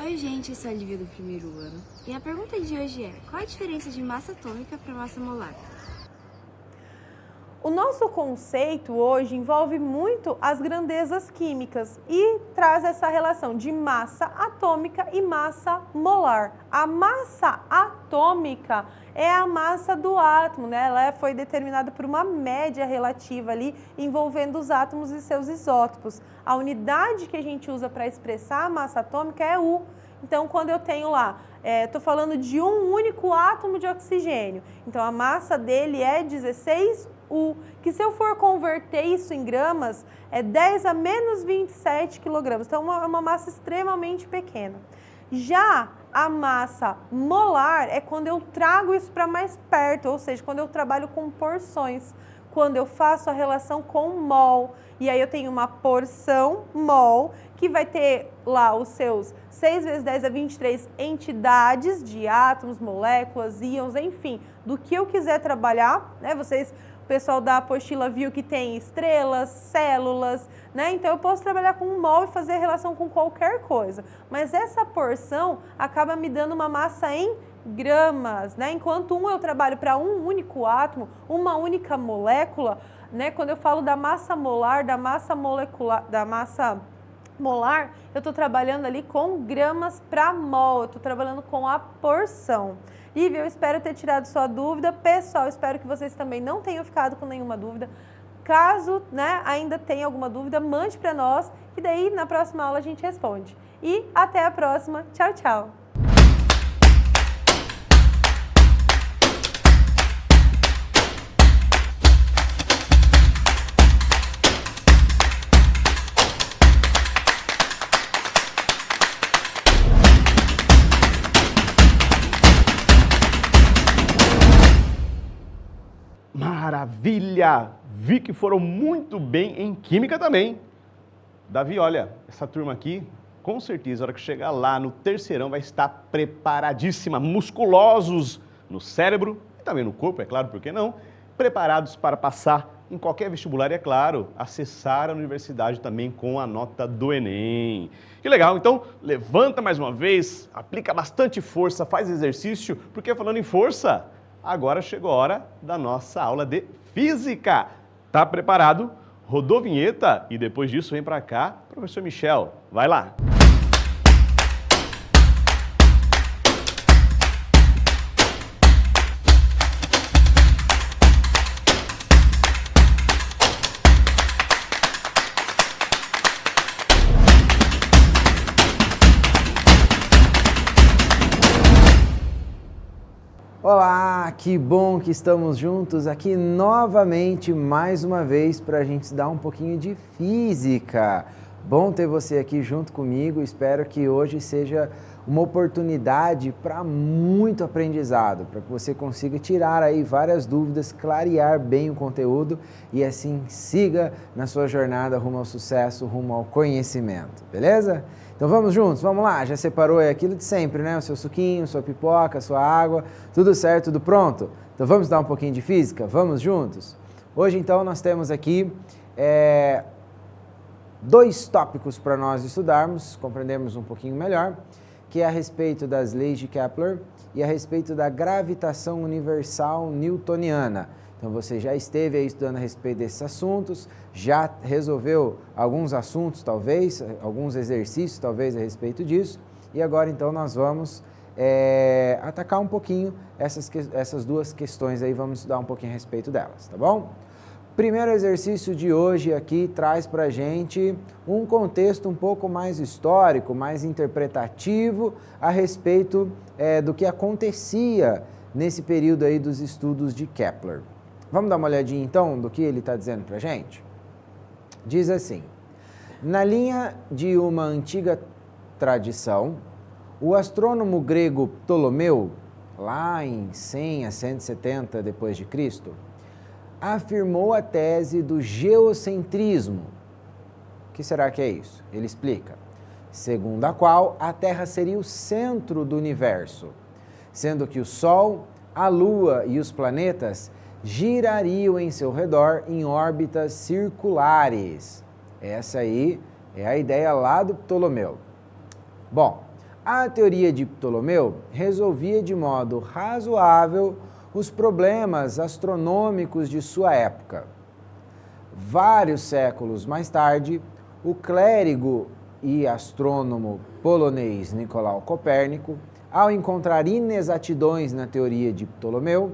Oi gente, eu sou a Lívia do primeiro ano e a pergunta de hoje é: qual a diferença de massa atômica para massa molar? O nosso conceito hoje envolve muito as grandezas químicas e traz essa relação de massa atômica e massa molar. A massa atômica é a massa do átomo, Ela foi determinada por uma média relativa ali envolvendo os átomos e seus isótopos. A unidade que a gente usa para expressar a massa atômica é U. Então, quando eu tenho lá, estou falando de um único átomo de oxigênio, então a massa dele é 16U, que se eu for converter isso em gramas, é 10 a menos 27 quilogramas, então é uma massa extremamente pequena. Já a massa molar é quando eu trago isso para mais perto, ou seja, quando eu trabalho com porções. quando eu faço a relação com mol. E aí eu tenho uma porção mol que vai ter lá os seus 6 vezes 10 a 23 entidades de átomos, moléculas, íons, enfim, do que eu quiser trabalhar, né? O pessoal da apostila viu que tem estrelas, células, né? Então eu posso trabalhar com um mol e fazer relação com qualquer coisa. Mas essa porção acaba me dando uma massa em gramas, né? Enquanto eu trabalho para um único átomo, uma única molécula, né? Quando eu falo da massa molar, da massa molecular, da massa molar, eu estou trabalhando ali com gramas para mol, eu estou trabalhando com a porção. Lívia, eu espero ter tirado sua dúvida. Pessoal, espero que vocês também não tenham ficado com nenhuma dúvida. Caso, né, ainda tenha alguma dúvida, mande para nós, que daí na próxima aula a gente responde. E até a próxima. Tchau, tchau! Maravilha! Vi que foram muito bem em Química também. Davi, olha, essa turma aqui, com certeza, a hora que chegar lá no terceirão, vai estar preparadíssima, musculosos no cérebro e também no corpo, é claro, por que não? Preparados para passar em qualquer vestibular e, é claro, acessar a universidade também com a nota do Enem. Que legal, então levanta mais uma vez, aplica bastante força, faz exercício, porque falando em força, agora chegou a hora da nossa aula de Física. Tá preparado? Rodou a vinheta e depois disso vem para cá, professor Michel. Vai lá! Olá, que bom que estamos juntos aqui novamente, mais uma vez, para a gente estudar um pouquinho de física. Bom ter você aqui junto comigo, espero que hoje seja uma oportunidade para muito aprendizado, para que você consiga tirar aí várias dúvidas, clarear bem o conteúdo e assim siga na sua jornada rumo ao sucesso, rumo ao conhecimento, beleza? Então vamos juntos, vamos lá, já separou aí aquilo de sempre, né? O seu suquinho, sua pipoca, sua água, tudo certo, tudo pronto? Então vamos dar um pouquinho de física? Vamos juntos? Hoje então nós temos aqui dois tópicos para nós estudarmos, compreendermos um pouquinho melhor, que é a respeito das leis de Kepler e a respeito da gravitação universal newtoniana. Então você já esteve aí estudando a respeito desses assuntos, já resolveu alguns assuntos talvez, alguns exercícios talvez a respeito disso, e agora então nós vamos atacar um pouquinho essas duas questões aí, vamos estudar um pouquinho a respeito delas, tá bom? Primeiro exercício de hoje aqui traz para a gente um contexto um pouco mais histórico, mais interpretativo a respeito do que acontecia nesse período aí dos estudos de Kepler. Vamos dar uma olhadinha então do que ele está dizendo para a gente? Diz assim: na linha de uma antiga tradição, o astrônomo grego Ptolomeu, lá em 100 a 170 d.C., afirmou a tese do geocentrismo. O que será que é isso? Ele explica. Segundo a qual a Terra seria o centro do universo, sendo que o Sol, a Lua e os planetas girariam em seu redor em órbitas circulares. Essa aí é a ideia lá do Ptolomeu. Bom, a teoria de Ptolomeu resolvia de modo razoável os problemas astronômicos de sua época. Vários séculos mais tarde, o clérigo e astrônomo polonês Nicolau Copérnico, ao encontrar inexatidões na teoria de Ptolomeu,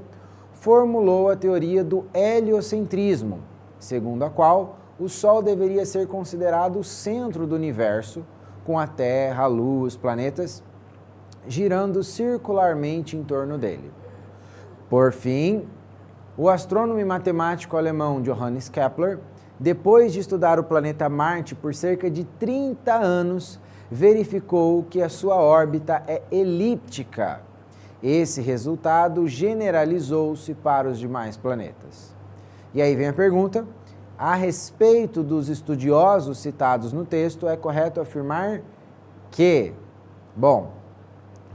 formulou a teoria do heliocentrismo, segundo a qual o Sol deveria ser considerado o centro do universo, com a Terra, a Lua, os planetas girando circularmente em torno dele. Por fim, o astrônomo e matemático alemão Johannes Kepler, depois de estudar o planeta Marte por cerca de 30 anos, verificou que a sua órbita é elíptica. Esse resultado generalizou-se para os demais planetas. E aí vem a pergunta: a respeito dos estudiosos citados no texto, é correto afirmar que... Bom,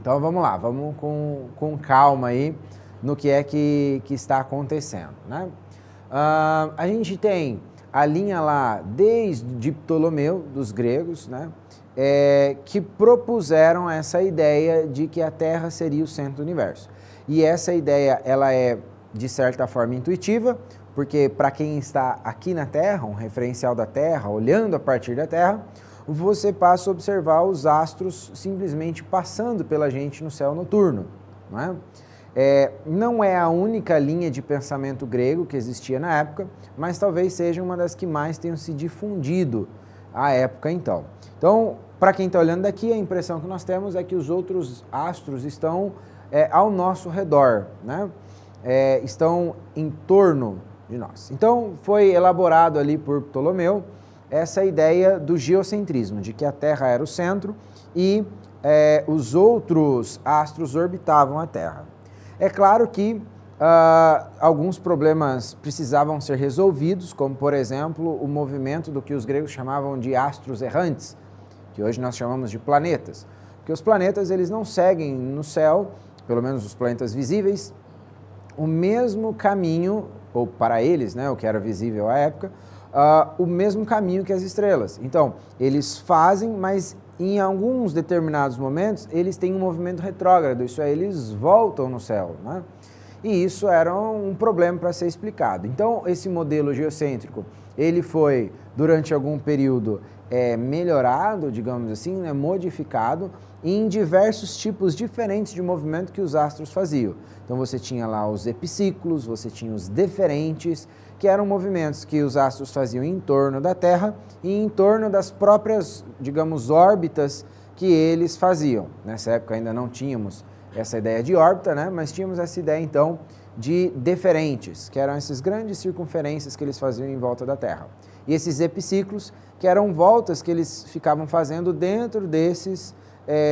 então vamos lá, vamos com calma aí no que é que está acontecendo, né? A gente tem a linha lá desde Ptolomeu, dos gregos, né? Que propuseram essa ideia de que a Terra seria o centro do universo. E essa ideia, ela é, de certa forma, intuitiva, porque para quem está aqui na Terra, um referencial da Terra, olhando a partir da Terra, você passa a observar os astros simplesmente passando pela gente no céu noturno, não é? Não é a única linha de pensamento grego que existia na época, mas talvez seja uma das que mais tenham se difundido à época então. Então, para quem está olhando daqui, a impressão que nós temos é que os outros astros estão ao nosso redor, né? Estão em torno de nós. Então, foi elaborado ali por Ptolomeu essa ideia do geocentrismo, de que a Terra era o centro e os outros astros orbitavam a Terra. É claro que alguns problemas precisavam ser resolvidos, como, por exemplo, o movimento do que os gregos chamavam de astros errantes, que hoje nós chamamos de planetas. Porque os planetas, eles não seguem no céu, pelo menos os planetas visíveis, o mesmo caminho, ou para eles, né, o que era visível à época, o mesmo caminho que as estrelas. Então, eles fazem, mas em alguns determinados momentos, eles têm um movimento retrógrado, isso é, eles voltam no céu, né? E isso era um problema para ser explicado. Então, esse modelo geocêntrico, ele foi, durante algum período, melhorado, digamos assim, né, modificado, em diversos tipos diferentes de movimento que os astros faziam. Então, você tinha lá os epiciclos, você tinha os deferentes, que eram movimentos que os astros faziam em torno da Terra e em torno das próprias, digamos, órbitas que eles faziam. Nessa época ainda não tínhamos essa ideia de órbita, né? Mas tínhamos essa ideia, então, de deferentes, que eram essas grandes circunferências que eles faziam em volta da Terra. E esses epiciclos, que eram voltas que eles ficavam fazendo dentro desses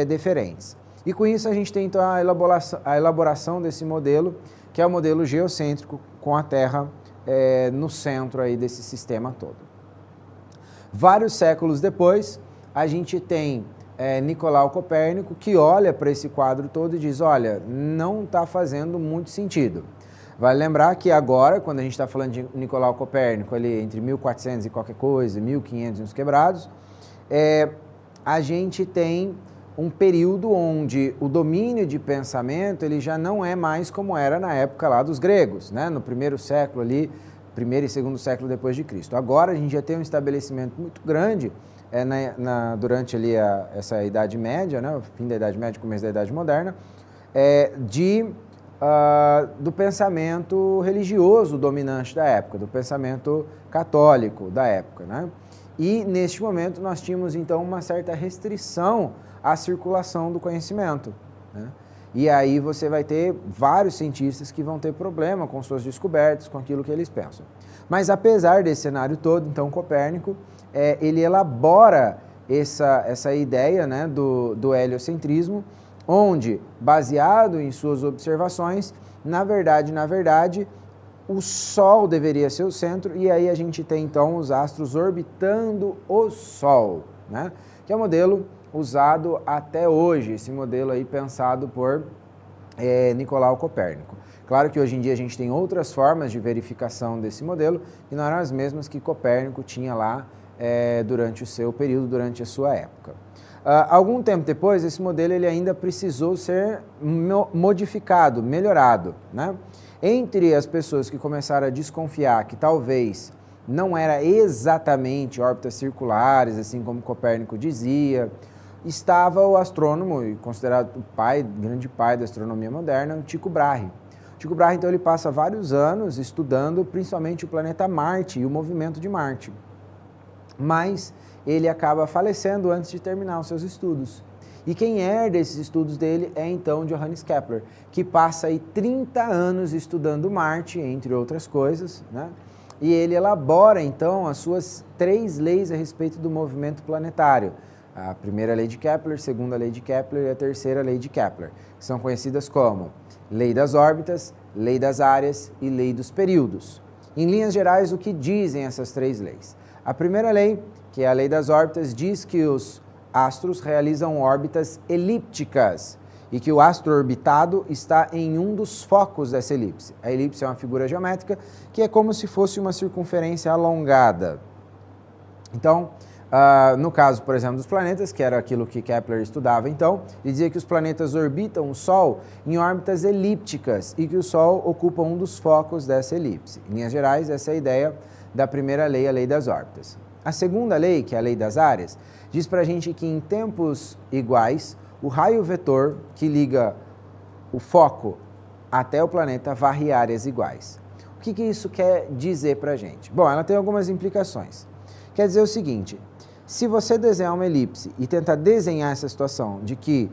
deferentes. E com isso a gente tem, então, a elaboração desse modelo, que é o modelo geocêntrico com a Terra no centro aí desse sistema todo. Vários séculos depois, a gente tem Nicolau Copérnico, que olha para esse quadro todo e diz, olha, não está fazendo muito sentido. Vale lembrar que agora, quando a gente está falando de Nicolau Copérnico, ali entre 1400 e qualquer coisa, 1500 e uns quebrados, a gente tem um período onde o domínio de pensamento ele já não é mais como era na época lá dos gregos, né? No primeiro século ali, primeiro e segundo século depois de Cristo. Agora a gente já tem um estabelecimento muito grande durante ali essa Idade Média, né? O fim da Idade Média, começo da Idade Moderna, do pensamento religioso dominante da época, do pensamento católico da época, né? E neste momento nós tínhamos então uma certa restrição à circulação do conhecimento, né? E aí você vai ter vários cientistas que vão ter problema com suas descobertas, com aquilo que eles pensam. Mas apesar desse cenário todo, então Copérnico, ele elabora essa ideia, né, do heliocentrismo, onde, baseado em suas observações, na verdade, o Sol deveria ser o centro, e aí a gente tem então os astros orbitando o Sol, né? Que é o modelo usado até hoje, esse modelo aí pensado por Nicolau Copérnico. Claro que hoje em dia a gente tem outras formas de verificação desse modelo, que não eram as mesmas que Copérnico tinha lá durante o seu período, durante a sua época. Algum tempo depois, esse modelo ele ainda precisou ser modificado, melhorado, né? Entre as pessoas que começaram a desconfiar que talvez não era exatamente órbitas circulares, assim como Copérnico dizia, estava o astrônomo, e considerado o grande pai da astronomia moderna, Tycho Brahe. Tycho Brahe, então, ele passa vários anos estudando principalmente o planeta Marte e o movimento de Marte. Mas ele acaba falecendo antes de terminar os seus estudos. E quem herda esses estudos dele é, então, Johannes Kepler, que passa aí 30 anos estudando Marte, entre outras coisas, né? E ele elabora, então, as suas 3 leis a respeito do movimento planetário. A primeira lei de Kepler, a segunda lei de Kepler e a terceira lei de Kepler, que são conhecidas como lei das órbitas, lei das áreas e lei dos períodos. Em linhas gerais, o que dizem essas 3 leis? A primeira lei, que é a lei das órbitas, diz que os astros realizam órbitas elípticas e que o astro orbitado está em um dos focos dessa elipse. A elipse é uma figura geométrica que é como se fosse uma circunferência alongada. Então, no caso, por exemplo, dos planetas, que era aquilo que Kepler estudava, então, ele dizia que os planetas orbitam o Sol em órbitas elípticas e que o Sol ocupa um dos focos dessa elipse. Em linhas gerais, essa é a ideia da primeira lei, a lei das órbitas. A segunda lei, que é a lei das áreas, diz para a gente que em tempos iguais, o raio vetor que liga o foco até o planeta varre áreas iguais. O que isso quer dizer para a gente? Bom, ela tem algumas implicações. Quer dizer o seguinte, se você desenhar uma elipse e tentar desenhar essa situação de que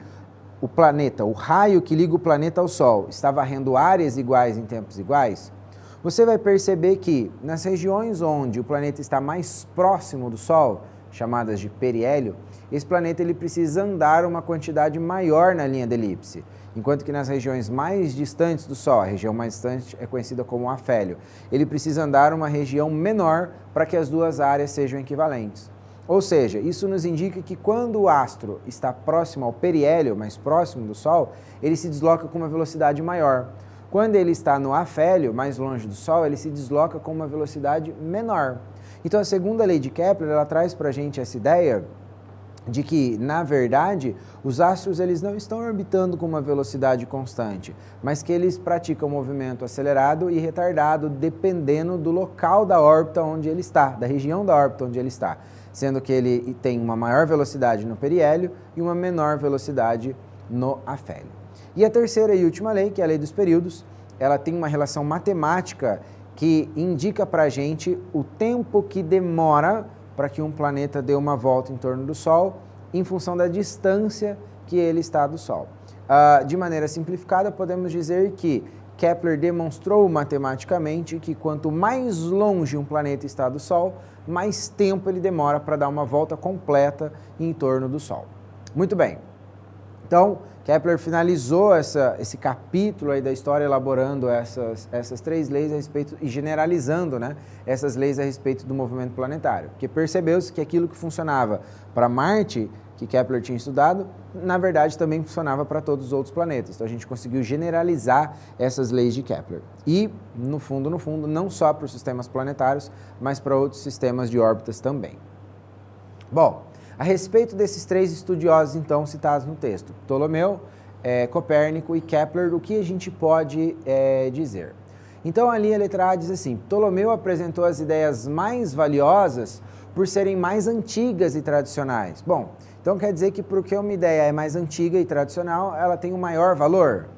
o planeta, o raio que liga o planeta ao Sol, está varrendo áreas iguais em tempos iguais, você vai perceber que nas regiões onde o planeta está mais próximo do Sol, chamadas de periélio, esse planeta ele precisa andar uma quantidade maior na linha da elipse, enquanto que nas regiões mais distantes do Sol, a região mais distante é conhecida como afélio, ele precisa andar uma região menor para que as duas áreas sejam equivalentes. Ou seja, isso nos indica que quando o astro está próximo ao periélio, mais próximo do Sol, ele se desloca com uma velocidade maior. Quando ele está no afélio, mais longe do Sol, ele se desloca com uma velocidade menor. Então a segunda lei de Kepler, ela traz para a gente essa ideia de que, na verdade, os astros eles não estão orbitando com uma velocidade constante, mas que eles praticam movimento acelerado e retardado dependendo do local da órbita onde ele está, da região da órbita onde ele está, sendo que ele tem uma maior velocidade no periélio e uma menor velocidade no afélio. E a terceira e última lei, que é a lei dos períodos, ela tem uma relação matemática que indica para a gente o tempo que demora para que um planeta dê uma volta em torno do Sol, em função da distância que ele está do Sol. De maneira simplificada, podemos dizer que Kepler demonstrou matematicamente que quanto mais longe um planeta está do Sol, mais tempo ele demora para dar uma volta completa em torno do Sol. Muito bem. Então, Kepler finalizou esse capítulo aí da história elaborando essas 3 leis a respeito e generalizando, né, essas leis a respeito do movimento planetário. Porque percebeu-se que aquilo que funcionava para Marte, que Kepler tinha estudado, na verdade também funcionava para todos os outros planetas. Então a gente conseguiu generalizar essas leis de Kepler. E, no fundo, não só para os sistemas planetários, mas para outros sistemas de órbitas também. Bom, a respeito desses 3 estudiosos, então, citados no texto, Ptolomeu, Copérnico e Kepler, o que a gente pode dizer? Então, ali a letra A diz assim, Ptolomeu apresentou as ideias mais valiosas por serem mais antigas e tradicionais. Bom, então quer dizer que porque uma ideia é mais antiga e tradicional, ela tem um maior valor?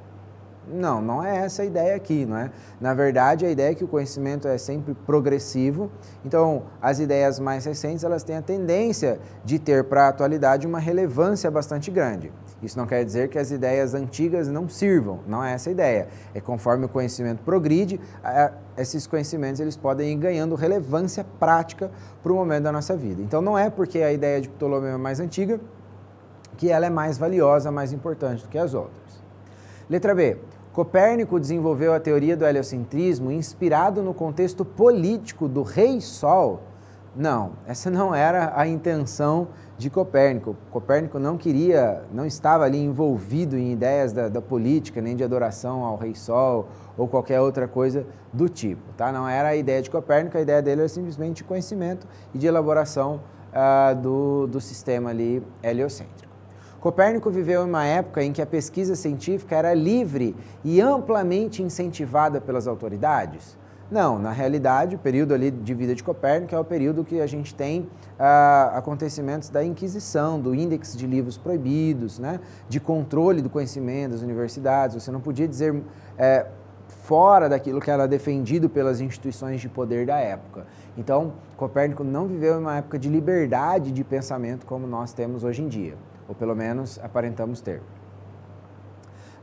Não, não é essa a ideia aqui, não é? Na verdade, a ideia é que o conhecimento é sempre progressivo, então as ideias mais recentes, elas têm a tendência de ter para a atualidade uma relevância bastante grande. Isso não quer dizer que as ideias antigas não sirvam, não é essa a ideia. É conforme o conhecimento progride, esses conhecimentos eles podem ir ganhando relevância prática para o momento da nossa vida. Então não é porque a ideia de Ptolomeu é mais antiga que ela é mais valiosa, mais importante do que as outras. Letra B. Copérnico desenvolveu a teoria do heliocentrismo inspirado no contexto político do Rei Sol. Não, essa não era a intenção de Copérnico. Copérnico não estava ali envolvido em ideias da política, nem de adoração ao Rei Sol ou qualquer outra coisa do tipo, tá? Não era a ideia de Copérnico, a ideia dele era simplesmente de conhecimento e de elaboração do sistema ali heliocêntrico. Copérnico viveu em uma época em que a pesquisa científica era livre e amplamente incentivada pelas autoridades? Não, na realidade, o período ali de vida de Copérnico é o período que a gente tem acontecimentos da Inquisição, do índice de livros proibidos, né, de controle do conhecimento das universidades. Você não podia dizer fora daquilo que era defendido pelas instituições de poder da época. Então, Copérnico não viveu em uma época de liberdade de pensamento como nós temos hoje em dia, ou pelo menos aparentamos ter.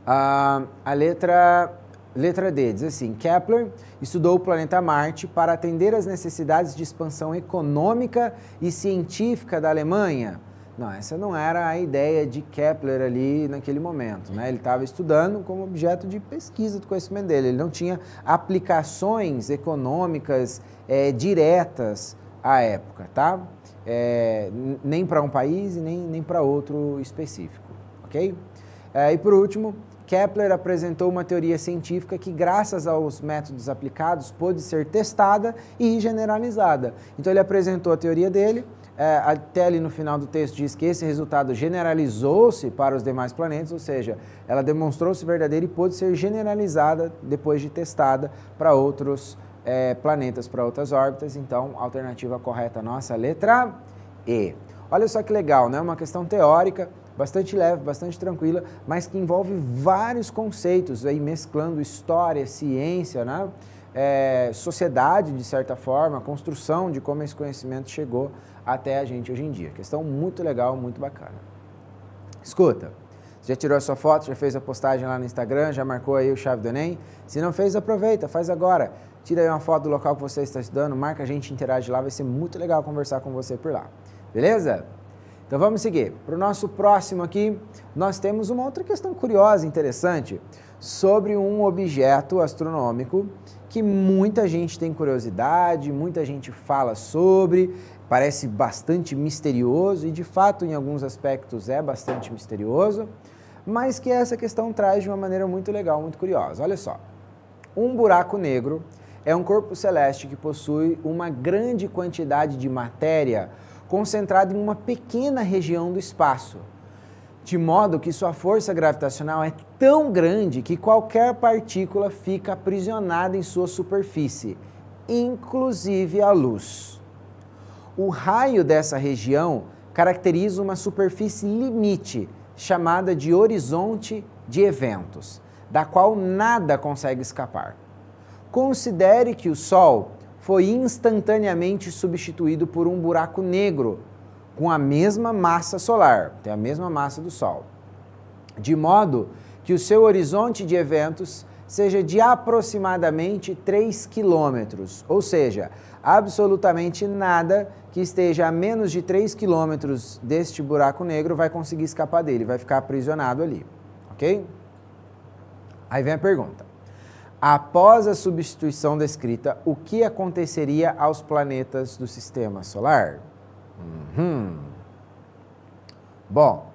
A letra D diz assim, Kepler estudou o planeta Marte para atender às necessidades de expansão econômica e científica da Alemanha. Não, essa não era a ideia de Kepler ali naquele momento, né? Ele estava estudando como objeto de pesquisa do conhecimento dele, ele não tinha aplicações econômicas diretas à época, tá? Nem para um país e nem para outro específico, ok? E por último, Kepler apresentou uma teoria científica que, graças aos métodos aplicados, pôde ser testada e generalizada. Então ele apresentou a teoria dele, até ali no final do texto diz que esse resultado generalizou-se para os demais planetas, ou seja, ela demonstrou-se verdadeira e pôde ser generalizada depois de testada para outros planetas, para outras órbitas. Então, a alternativa correta nossa, letra E. Olha só que legal, né? Uma questão teórica, bastante leve, bastante tranquila, mas que envolve vários conceitos, aí mesclando história, ciência, né? Sociedade, de certa forma, construção de como esse conhecimento chegou até a gente hoje em dia. Questão muito legal, muito bacana. Escuta, já tirou a sua foto, já fez a postagem lá no Instagram, já marcou aí o Chave do Enem? Se não fez, aproveita, faz agora. Tira aí uma foto do local que você está estudando, marca a gente, interage lá, vai ser muito legal conversar com você por lá. Beleza? Então vamos seguir. Para o nosso próximo aqui, nós temos uma outra questão curiosa, interessante, sobre um objeto astronômico que muita gente tem curiosidade, muita gente fala sobre, parece bastante misterioso e de fato em alguns aspectos é bastante misterioso, mas que essa questão traz de uma maneira muito legal, muito curiosa. Olha só, um buraco negro é um corpo celeste que possui uma grande quantidade de matéria concentrada em uma pequena região do espaço, de modo que sua força gravitacional é tão grande que qualquer partícula fica aprisionada em sua superfície, inclusive a luz. O raio dessa região caracteriza uma superfície limite, chamada de horizonte de eventos, da qual nada consegue escapar. Considere que o Sol foi instantaneamente substituído por um buraco negro, com a mesma massa solar, tem a mesma massa do Sol, de modo que o seu horizonte de eventos seja de aproximadamente 3 quilômetros, ou seja, absolutamente nada que esteja a menos de 3 quilômetros deste buraco negro vai conseguir escapar dele, vai ficar aprisionado ali, ok? Aí vem a pergunta. Após a substituição descrita, o que aconteceria aos planetas do Sistema Solar? Bom,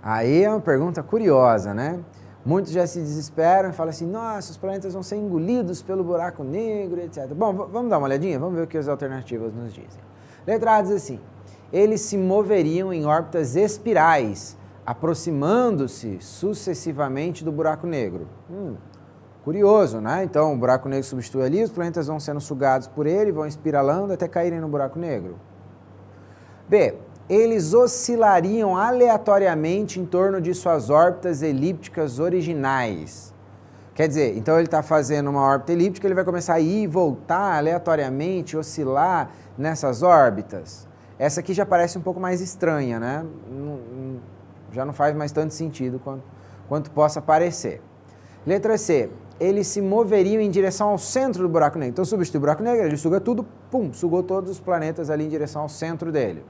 aí é uma pergunta curiosa, né? Muitos já se desesperam e falam assim, nossa, os planetas vão ser engolidos pelo buraco negro, etc. Bom, vamos dar uma olhadinha? Vamos ver o que as alternativas nos dizem. Letra A diz assim, eles se moveriam em órbitas espirais, aproximando-se sucessivamente do buraco negro. Curioso, né? Então, o buraco negro substitui ali, os planetas vão sendo sugados por ele, vão espiralando até caírem no buraco negro. B. Eles oscilariam aleatoriamente em torno de suas órbitas elípticas originais. Quer dizer, então ele está fazendo uma órbita elíptica, ele vai começar a ir e voltar aleatoriamente, oscilar nessas órbitas. Essa aqui já parece um pouco mais estranha, né? Já não faz mais tanto sentido quanto possa parecer. Letra C. Eles se moveriam em direção ao centro do buraco negro. Então, substitui o buraco negro, ele suga tudo, pum, sugou todos os planetas ali em direção ao centro dele.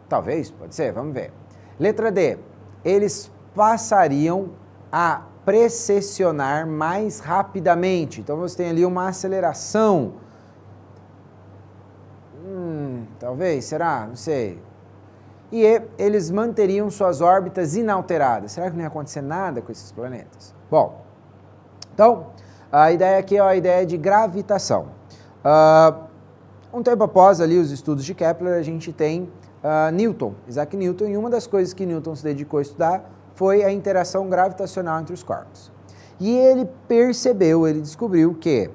Talvez, pode ser, vamos ver. Letra D. Eles passariam a precessionar mais rapidamente. Então, você tem ali uma aceleração. Talvez, será? Não sei. E eles manteriam suas órbitas inalteradas. Será que não ia acontecer nada com esses planetas? Bom, então, a ideia aqui é a ideia de gravitação. Um tempo após ali os estudos de Kepler, a gente tem Newton, Isaac Newton, e uma das coisas que Newton se dedicou a estudar foi a interação gravitacional entre os corpos. E ele percebeu, ele descobriu que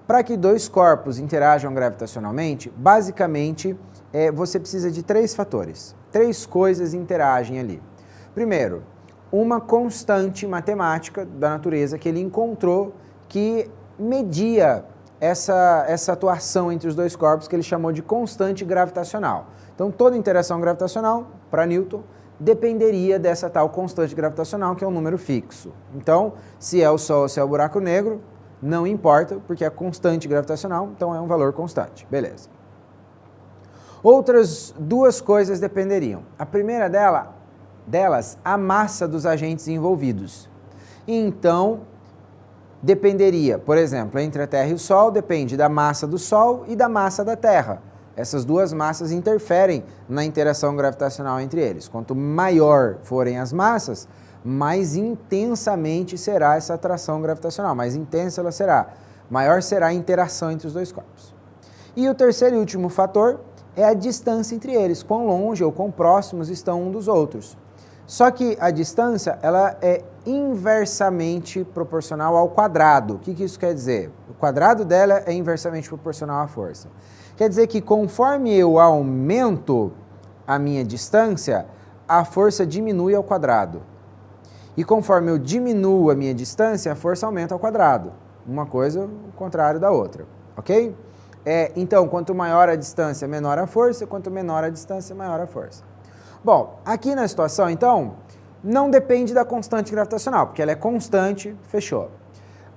para que dois corpos interajam gravitacionalmente, basicamente você precisa de 3 fatores. 3 coisas interagem ali. Primeiro, uma constante matemática da natureza que ele encontrou que media essa atuação entre os dois corpos que ele chamou de constante gravitacional. Então, toda interação gravitacional, para Newton, dependeria dessa tal constante gravitacional, que é um número fixo. Então, se é o Sol ou se é o buraco negro, não importa, porque é constante gravitacional, então é um valor constante. Beleza. Outras duas coisas dependeriam. A primeira delas, a massa dos agentes envolvidos. Então, dependeria, por exemplo, entre a Terra e o Sol, depende da massa do Sol e da massa da Terra. Essas duas massas interferem na interação gravitacional entre eles. Quanto maior forem as massas, mais intensamente será essa atração gravitacional, mais intensa ela será, maior será a interação entre os dois corpos. E o terceiro e último fator é a distância entre eles, quão longe ou quão próximos estão um dos outros. Só que a distância, ela é inversamente proporcional ao quadrado. O que isso quer dizer? O quadrado dela é inversamente proporcional à força. Quer dizer que conforme eu aumento a minha distância, a força diminui ao quadrado. E conforme eu diminuo a minha distância, a força aumenta ao quadrado. Uma coisa, o contrário da outra, ok? Então, quanto maior a distância, menor a força, quanto menor a distância, maior a força. Bom, aqui na situação, então, não depende da constante gravitacional, porque ela é constante, fechou.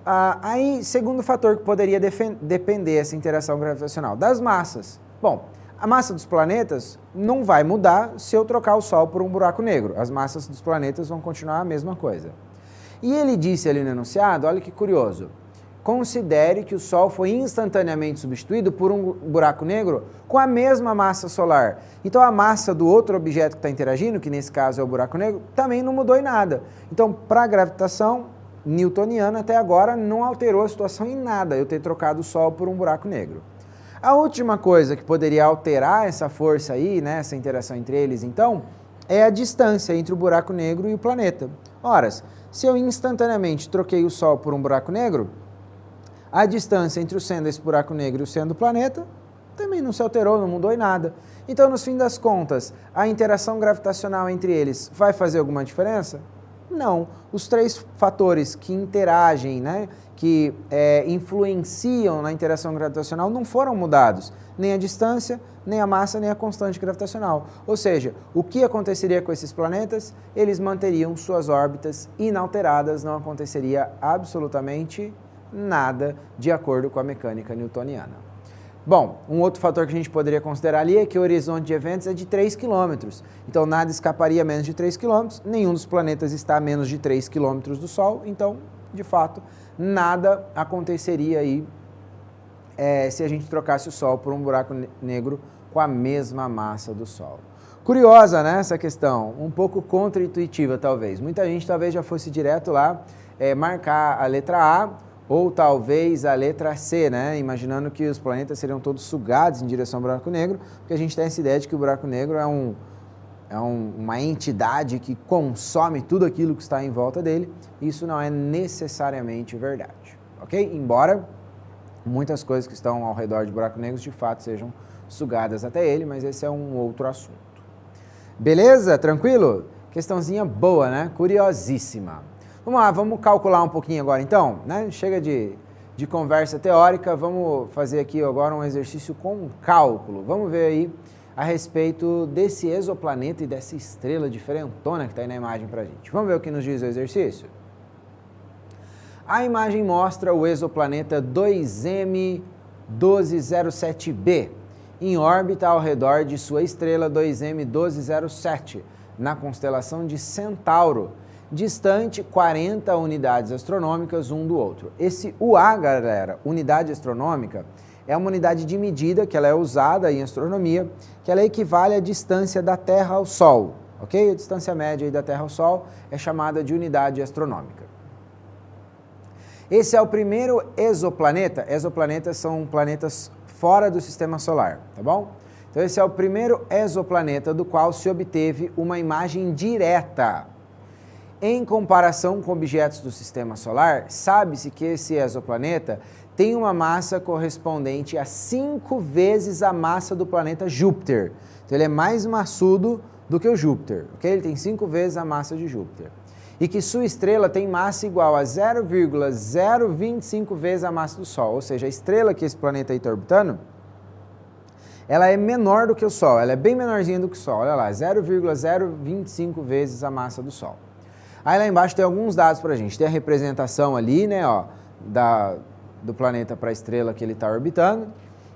Aí, segundo fator que poderia depender essa interação gravitacional, das massas. Bom, a massa dos planetas não vai mudar se eu trocar o Sol por um buraco negro. As massas dos planetas vão continuar a mesma coisa. E ele disse ali no enunciado, olha que curioso, considere que o Sol foi instantaneamente substituído por um buraco negro com a mesma massa solar. Então a massa do outro objeto que está interagindo, que nesse caso é o buraco negro, também não mudou em nada. Então, para a gravitação newtoniana, até agora não alterou a situação em nada, eu ter trocado o Sol por um buraco negro. A última coisa que poderia alterar essa força aí, né, essa interação entre eles, então, é a distância entre o buraco negro e o planeta. Ora, se eu instantaneamente troquei o Sol por um buraco negro, a distância entre o sendo esse buraco negro e o sendo do planeta também não se alterou, não mudou em nada. Então, no fim das contas, a interação gravitacional entre eles vai fazer alguma diferença? Não. Os três fatores que interagem, né, que influenciam na interação gravitacional não foram mudados. Nem a distância, nem a massa, nem a constante gravitacional. Ou seja, o que aconteceria com esses planetas? Eles manteriam suas órbitas inalteradas, não aconteceria absolutamente nada de acordo com a mecânica newtoniana. Bom, um outro fator que a gente poderia considerar ali é que o horizonte de eventos é de 3 km. Então, nada escaparia a menos de 3 km, nenhum dos planetas está a menos de 3 km do Sol, então, de fato, nada aconteceria aí se a gente trocasse o Sol por um buraco negro com a mesma massa do Sol. Curiosa, né, essa questão, um pouco contra-intuitiva talvez. Muita gente talvez já fosse direto lá marcar a letra A, ou talvez a letra C, né? Imaginando que os planetas seriam todos sugados em direção ao buraco negro, porque a gente tem essa ideia de que o buraco negro é uma entidade que consome tudo aquilo que está em volta dele. Isso não é necessariamente verdade, ok? Embora muitas coisas que estão ao redor de buraco negro de fato sejam sugadas até ele, mas esse é um outro assunto. Beleza? Tranquilo? Questãozinha boa, né? Curiosíssima. Vamos lá, vamos calcular um pouquinho agora então, né? Chega de conversa teórica, vamos fazer aqui agora um exercício com cálculo. Vamos ver aí a respeito desse exoplaneta e dessa estrela diferentona que está aí na imagem pra gente. Vamos ver o que nos diz o exercício? A imagem mostra o exoplaneta 2M1207b em órbita ao redor de sua estrela 2M1207, na constelação de Centauro, distante 40 unidades astronômicas um do outro. Esse UA, galera, unidade astronômica, é uma unidade de medida que ela é usada em astronomia, que ela equivale à distância da Terra ao Sol, ok? A distância média aí da Terra ao Sol é chamada de unidade astronômica. Esse é o primeiro exoplaneta. Exoplanetas são planetas fora do Sistema Solar, tá bom? Então esse é o primeiro exoplaneta do qual se obteve uma imagem direta. Em comparação com objetos do Sistema Solar, sabe-se que esse exoplaneta tem uma massa correspondente a 5 vezes a massa do planeta Júpiter. Então ele é mais maçudo do que o Júpiter, ok? Ele tem 5 vezes a massa de Júpiter. E que sua estrela tem massa igual a 0,025 vezes a massa do Sol. Ou seja, a estrela que esse planeta aí está orbitando, ela é menor do que o Sol, ela é bem menorzinha do que o Sol. Olha lá, 0,025 vezes a massa do Sol. Aí lá embaixo tem alguns dados para a gente. Tem a representação ali, né, ó, do planeta para a estrela que ele está orbitando.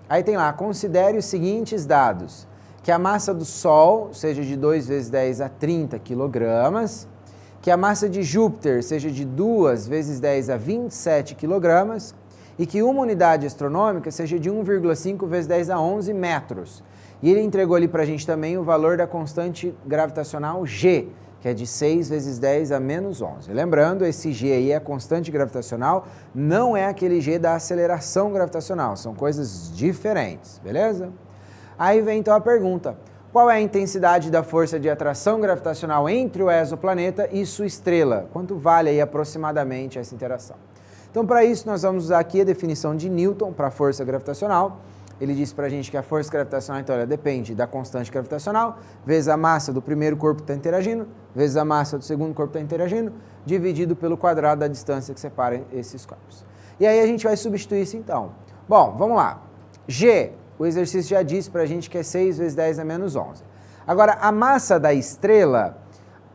Aí tem lá, considere os seguintes dados. que a massa do Sol seja de 2 vezes 10 a 30 quilogramas, que a massa de Júpiter seja de 2 vezes 10 a 27 quilogramas e que uma unidade astronômica seja de 1,5 vezes 10 a 11 metros. E ele entregou ali para a gente também o valor da constante gravitacional G, que é de 6 vezes 10 a menos 11. Lembrando, esse G aí é a constante gravitacional, não é aquele G da aceleração gravitacional, são coisas diferentes, beleza? Aí vem então a pergunta, qual é a intensidade da força de atração gravitacional entre o exoplaneta e sua estrela? Quanto vale aí aproximadamente essa interação? Então, para isso, nós vamos usar aqui a definição de Newton para a força gravitacional. Ele disse para a gente que a força gravitacional, então, ela depende da constante gravitacional, vezes a massa do primeiro corpo que está interagindo, vezes a massa do segundo corpo que está interagindo, dividido pelo quadrado da distância que separa esses corpos. E aí a gente vai substituir isso, então. Bom, vamos lá. G, o exercício já disse para a gente que é 6 vezes 10 a menos 11. Agora, a massa da estrela,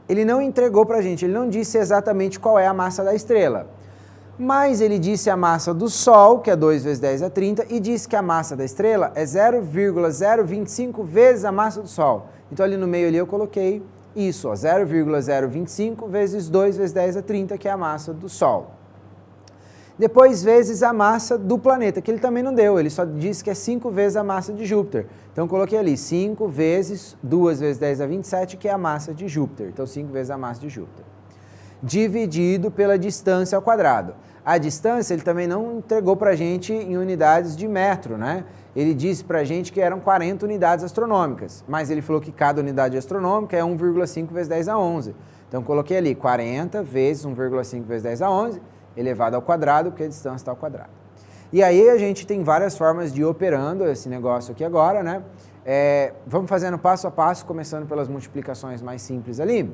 ele não entregou para a gente, ele não disse exatamente qual é a massa da estrela. Mas ele disse a massa do Sol, que é 2 vezes 10 a 30, e disse que a massa da estrela é 0,025 vezes a massa do Sol. Então ali no meio ali eu coloquei isso, 0,025 vezes 2 vezes 10 a 30, que é a massa do Sol. Depois vezes a massa do planeta, que ele também não deu, ele só disse que é 5 vezes a massa de Júpiter. Então coloquei ali 5 vezes 2 vezes 10 a 27, que é a massa de Júpiter. Então 5 vezes a massa de Júpiter. Dividido pela distância ao quadrado. A distância ele também não entregou para a gente em unidades de metro, né? Ele disse para a gente que eram 40 unidades astronômicas, mas ele falou que cada unidade astronômica é 1,5 vezes 10 a 11. Então coloquei ali 40 vezes 1,5 vezes 10 a 11, elevado ao quadrado, porque a distância está ao quadrado. E aí a gente tem várias formas de ir operando esse negócio aqui agora, né? Vamos fazendo passo a passo, começando pelas multiplicações mais simples ali.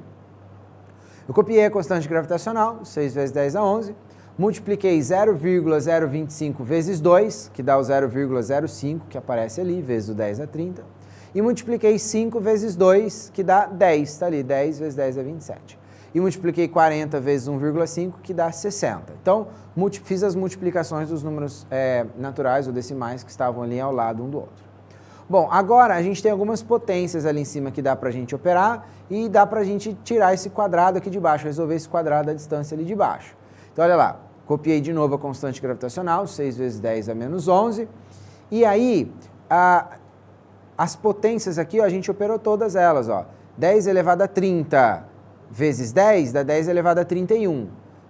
Eu copiei a constante gravitacional, 6 vezes 10 a 11, multipliquei 0,025 vezes 2, que dá o 0,05, que aparece ali, vezes o 10 a 30, e multipliquei 5 vezes 2, que dá 10, está ali, 10 vezes 10 é 27. E multipliquei 40 vezes 1,5, que dá 60. Então, fiz as multiplicações dos números naturais ou decimais que estavam ali ao lado um do outro. Bom, agora a gente tem algumas potências ali em cima que dá para a gente operar e dá para a gente tirar esse quadrado aqui de baixo, resolver esse quadrado da distância ali de baixo. Então, olha lá, copiei de novo a constante gravitacional, 6 vezes 10 a menos 11, e aí as potências aqui, ó, a gente operou todas elas, ó. 10 elevado a 30 vezes 10 dá 10 elevado a 31.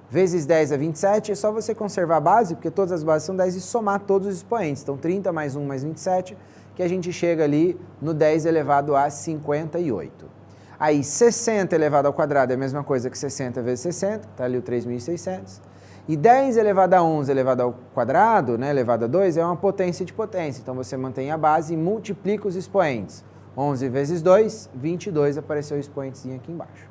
Vezes 10 a 27, é só você conservar a base, porque todas as bases são 10, e somar todos os expoentes. Então, 30 mais 1 mais 27, que a gente chega ali no 10 elevado a 58. Aí, 60 elevado ao quadrado é a mesma coisa que 60 vezes 60, está ali o 3.600. E 10 elevado a 11 elevado ao quadrado, né, elevado a 2, é uma potência de potência. Então, você mantém a base e multiplica os expoentes. 11 vezes 2, 22, apareceu o expoentezinho aqui embaixo.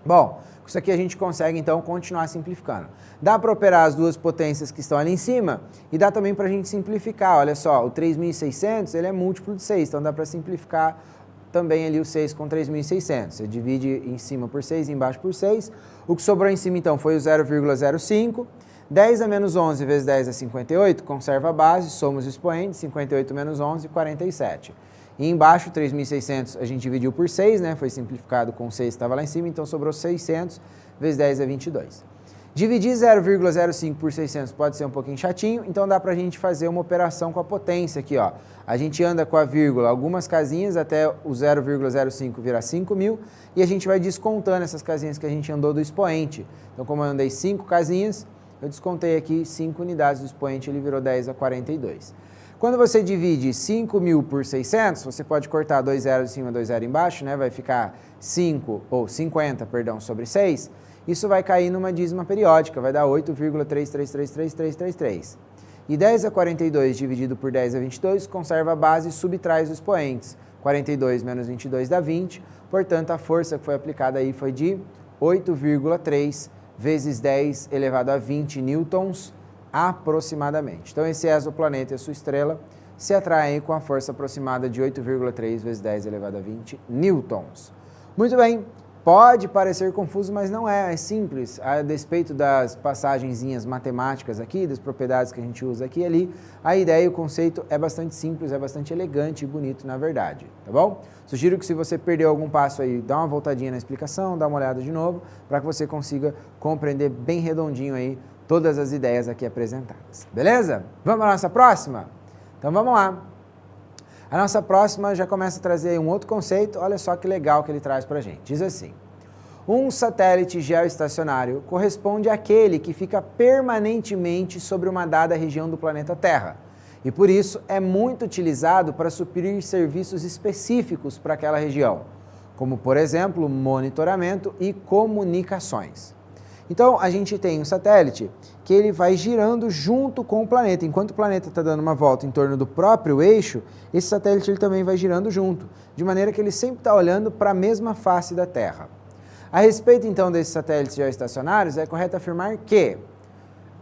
Bom, com isso aqui a gente consegue, então, continuar simplificando. Dá para operar as duas potências que estão ali em cima e dá também para a gente simplificar. Olha só, o 3.600, ele é múltiplo de 6, então dá para simplificar também ali o 6 com 3.600. Você divide em cima por 6 e embaixo por 6. O que sobrou em cima, então, foi o 0,05. 10 a menos 11 vezes 10 é 58, conserva a base, soma os expoentes, 58 menos 11, 47. E embaixo, 3.600, a gente dividiu por 6, né? Foi simplificado com 6 que estava lá em cima, então sobrou 600 vezes 10 é 22. Dividir 0,05 por 600 pode ser um pouquinho chatinho, então dá para a gente fazer uma operação com a potência aqui, ó. A gente anda com a vírgula algumas casinhas até o 0,05 virar 5.000 e a gente vai descontando essas casinhas que a gente andou do expoente. Então, como eu andei 5 casinhas, eu descontei aqui 5 unidades do expoente, ele virou 10 a 42. Quando você divide 5.000 por 600, você pode cortar 2 zeros em cima, 2 zeros embaixo, né? Vai ficar 50, sobre 6. Isso vai cair numa dízima periódica, vai dar 8,333333. E 10 a 42 dividido por 10 a 22, conserva a base e subtrai os expoentes. 42 menos 22 dá 20, portanto a força que foi aplicada aí foi de 8,3 vezes 10 elevado a 20 newtons aproximadamente. Então esse exoplaneta e a sua estrela se atraem com a força aproximada de 8,3 vezes 10 elevado a 20 newtons. Muito bem, Pode parecer confuso, mas não é simples. A despeito das passagenzinhas matemáticas aqui, das propriedades que a gente usa aqui e ali, a ideia e o conceito é bastante simples, é bastante elegante e bonito, na verdade, tá bom? Sugiro que se você perdeu algum passo aí, dá uma voltadinha na explicação, dá uma olhada de novo, para que você consiga compreender bem redondinho aí todas as ideias aqui apresentadas, beleza? Vamos para a nossa próxima? Então vamos lá. A nossa próxima já começa a trazer um outro conceito, olha só que legal que ele traz para a gente. Diz assim, um satélite geoestacionário corresponde àquele que fica permanentemente sobre uma dada região do planeta Terra e por isso é muito utilizado para suprir serviços específicos para aquela região, como por exemplo, monitoramento e comunicações. Então, a gente tem um satélite que ele vai girando junto com o planeta. Enquanto o planeta está dando uma volta em torno do próprio eixo, esse satélite ele também vai girando junto, de maneira que ele sempre está olhando para a mesma face da Terra. A respeito, então, desses satélites geoestacionários, é correto afirmar que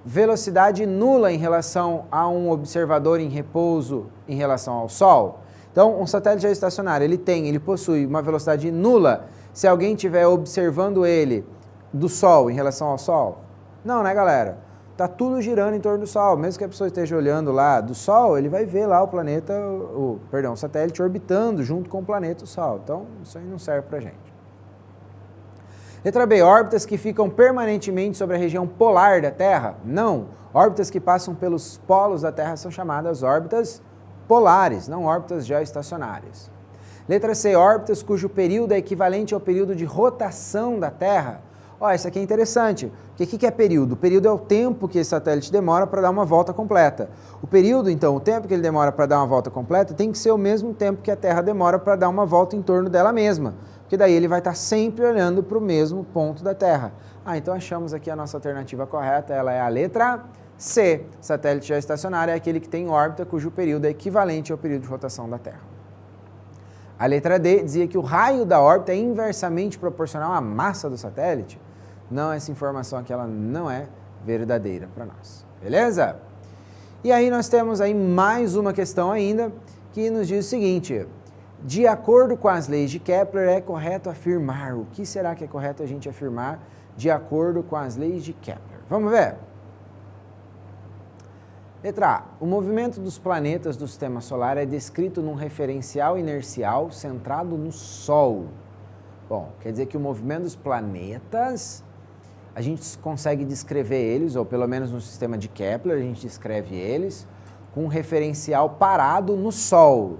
velocidade nula em relação a um observador em repouso em relação ao Sol. Então, um satélite geoestacionário, ele possui uma velocidade nula se alguém estiver observando ele do Sol em relação ao Sol? Não, né, galera? Tá tudo girando em torno do Sol. Mesmo que a pessoa esteja olhando lá do Sol, ele vai ver lá o planeta, o satélite orbitando junto com o planeta o Sol. Então, isso aí não serve pra gente. Letra B, órbitas que ficam permanentemente sobre a região polar da Terra? Não. Órbitas que passam pelos polos da Terra são chamadas órbitas polares, não órbitas geoestacionárias. Letra C, órbitas cujo período é equivalente ao período de rotação da Terra. Ó, isso aqui é interessante. O que é período? O período é o tempo que esse satélite demora para dar uma volta completa. O período, então, o tempo que ele demora para dar uma volta completa tem que ser o mesmo tempo que a Terra demora para dar uma volta em torno dela mesma. Porque daí ele vai estar sempre olhando para o mesmo ponto da Terra. Ah, então achamos aqui a nossa alternativa correta, ela é a letra C. Satélite geoestacionário é aquele que tem órbita cujo período é equivalente ao período de rotação da Terra. A letra D dizia que o raio da órbita é inversamente proporcional à massa do satélite. Não, essa informação aqui ela não é verdadeira para nós. Beleza? E aí nós temos aí mais uma questão ainda que nos diz o seguinte: de acordo com as leis de Kepler, é correto afirmar. O que será que é correto a gente afirmar de acordo com as leis de Kepler? Vamos ver? Letra A. O movimento dos planetas do Sistema Solar é descrito num referencial inercial centrado no Sol. Bom, quer dizer que o movimento dos planetas, a gente consegue descrever eles, ou pelo menos no sistema de Kepler, a gente descreve eles, com um referencial parado no Sol.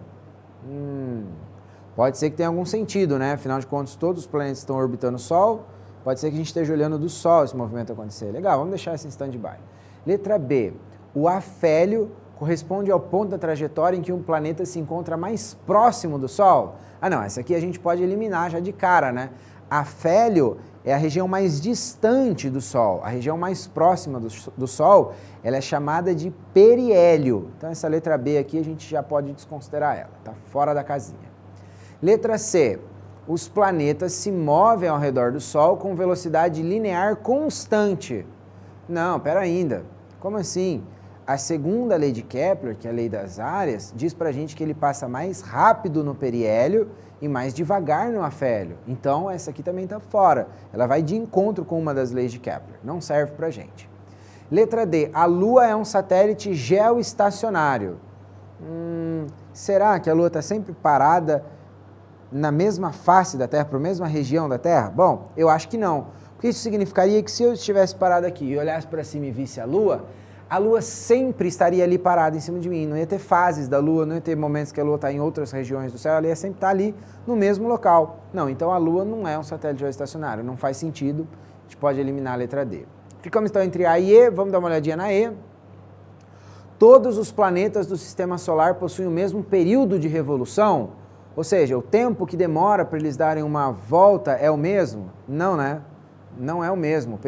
Pode ser que tenha algum sentido, né? Afinal de contas, todos os planetas estão orbitando o Sol, pode ser que a gente esteja olhando do Sol esse movimento acontecer. Legal, vamos deixar esse em stand-by. Letra B. O afélio corresponde ao ponto da trajetória em que um planeta se encontra mais próximo do Sol. Ah não, essa aqui a gente pode eliminar já de cara, né? Afélio é a região mais distante do Sol. A região mais próxima do Sol, ela é chamada de periélio. Então essa letra B aqui a gente já pode desconsiderar ela, tá fora da casinha. Letra C. Os planetas se movem ao redor do Sol com velocidade linear constante. Não, pera ainda. Como assim? A segunda lei de Kepler, que é a lei das áreas, diz pra gente que ele passa mais rápido no periélio e mais devagar no afélio. Então, essa aqui também está fora. Ela vai de encontro com uma das leis de Kepler. Não serve pra gente. Letra D. A Lua é um satélite geoestacionário. Será que a Lua está sempre parada na mesma face da Terra, para a mesma região da Terra? Bom, eu acho que não. Porque isso significaria que se eu estivesse parado aqui e olhasse para cima e visse a Lua sempre estaria ali parada em cima de mim. Não ia ter fases da Lua, não ia ter momentos que a Lua está em outras regiões do céu, ela ia sempre estar ali no mesmo local. Não, então a Lua não é um satélite geoestacionário, não faz sentido, a gente pode eliminar a letra D. Ficamos então entre A e E, vamos dar uma olhadinha na E. Todos os planetas do Sistema Solar possuem o mesmo período de revolução? Ou seja, o tempo que demora para eles darem uma volta é o mesmo? Não, né? Não é o mesmo.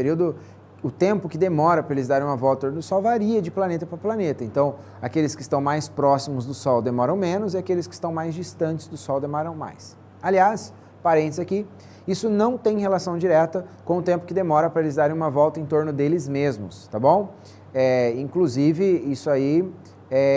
O tempo que demora para eles darem uma volta do Sol varia de planeta para planeta. Então, aqueles que estão mais próximos do Sol demoram menos e aqueles que estão mais distantes do Sol demoram mais. Aliás, parênteses aqui, isso não tem relação direta com o tempo que demora para eles darem uma volta em torno deles mesmos, tá bom? Inclusive, isso aí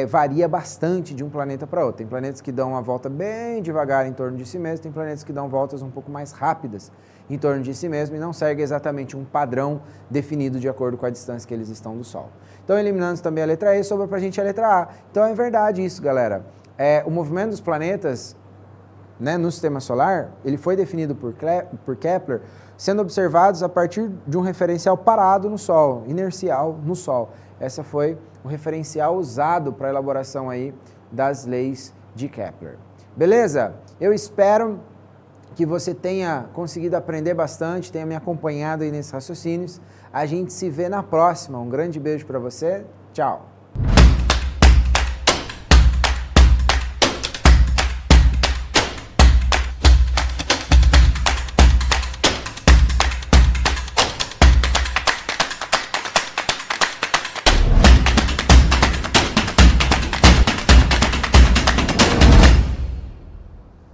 varia bastante de um planeta para outro. Tem planetas que dão uma volta bem devagar em torno de si mesmo, tem planetas que dão voltas um pouco mais rápidas em torno de si mesmo e não segue exatamente um padrão definido de acordo com a distância que eles estão do Sol. Então, eliminando também a letra E, sobra para a gente a letra A. Então, é verdade isso, galera. O movimento dos planetas, né, no Sistema Solar, ele foi definido por Kepler, sendo observados a partir de um referencial parado no Sol, inercial no Sol. Essa foi o referencial usado para a elaboração aí das leis de Kepler. Beleza? Eu espero que você tenha conseguido aprender bastante, tenha me acompanhado aí nesses raciocínios. A gente se vê na próxima. Um grande beijo para você. Tchau!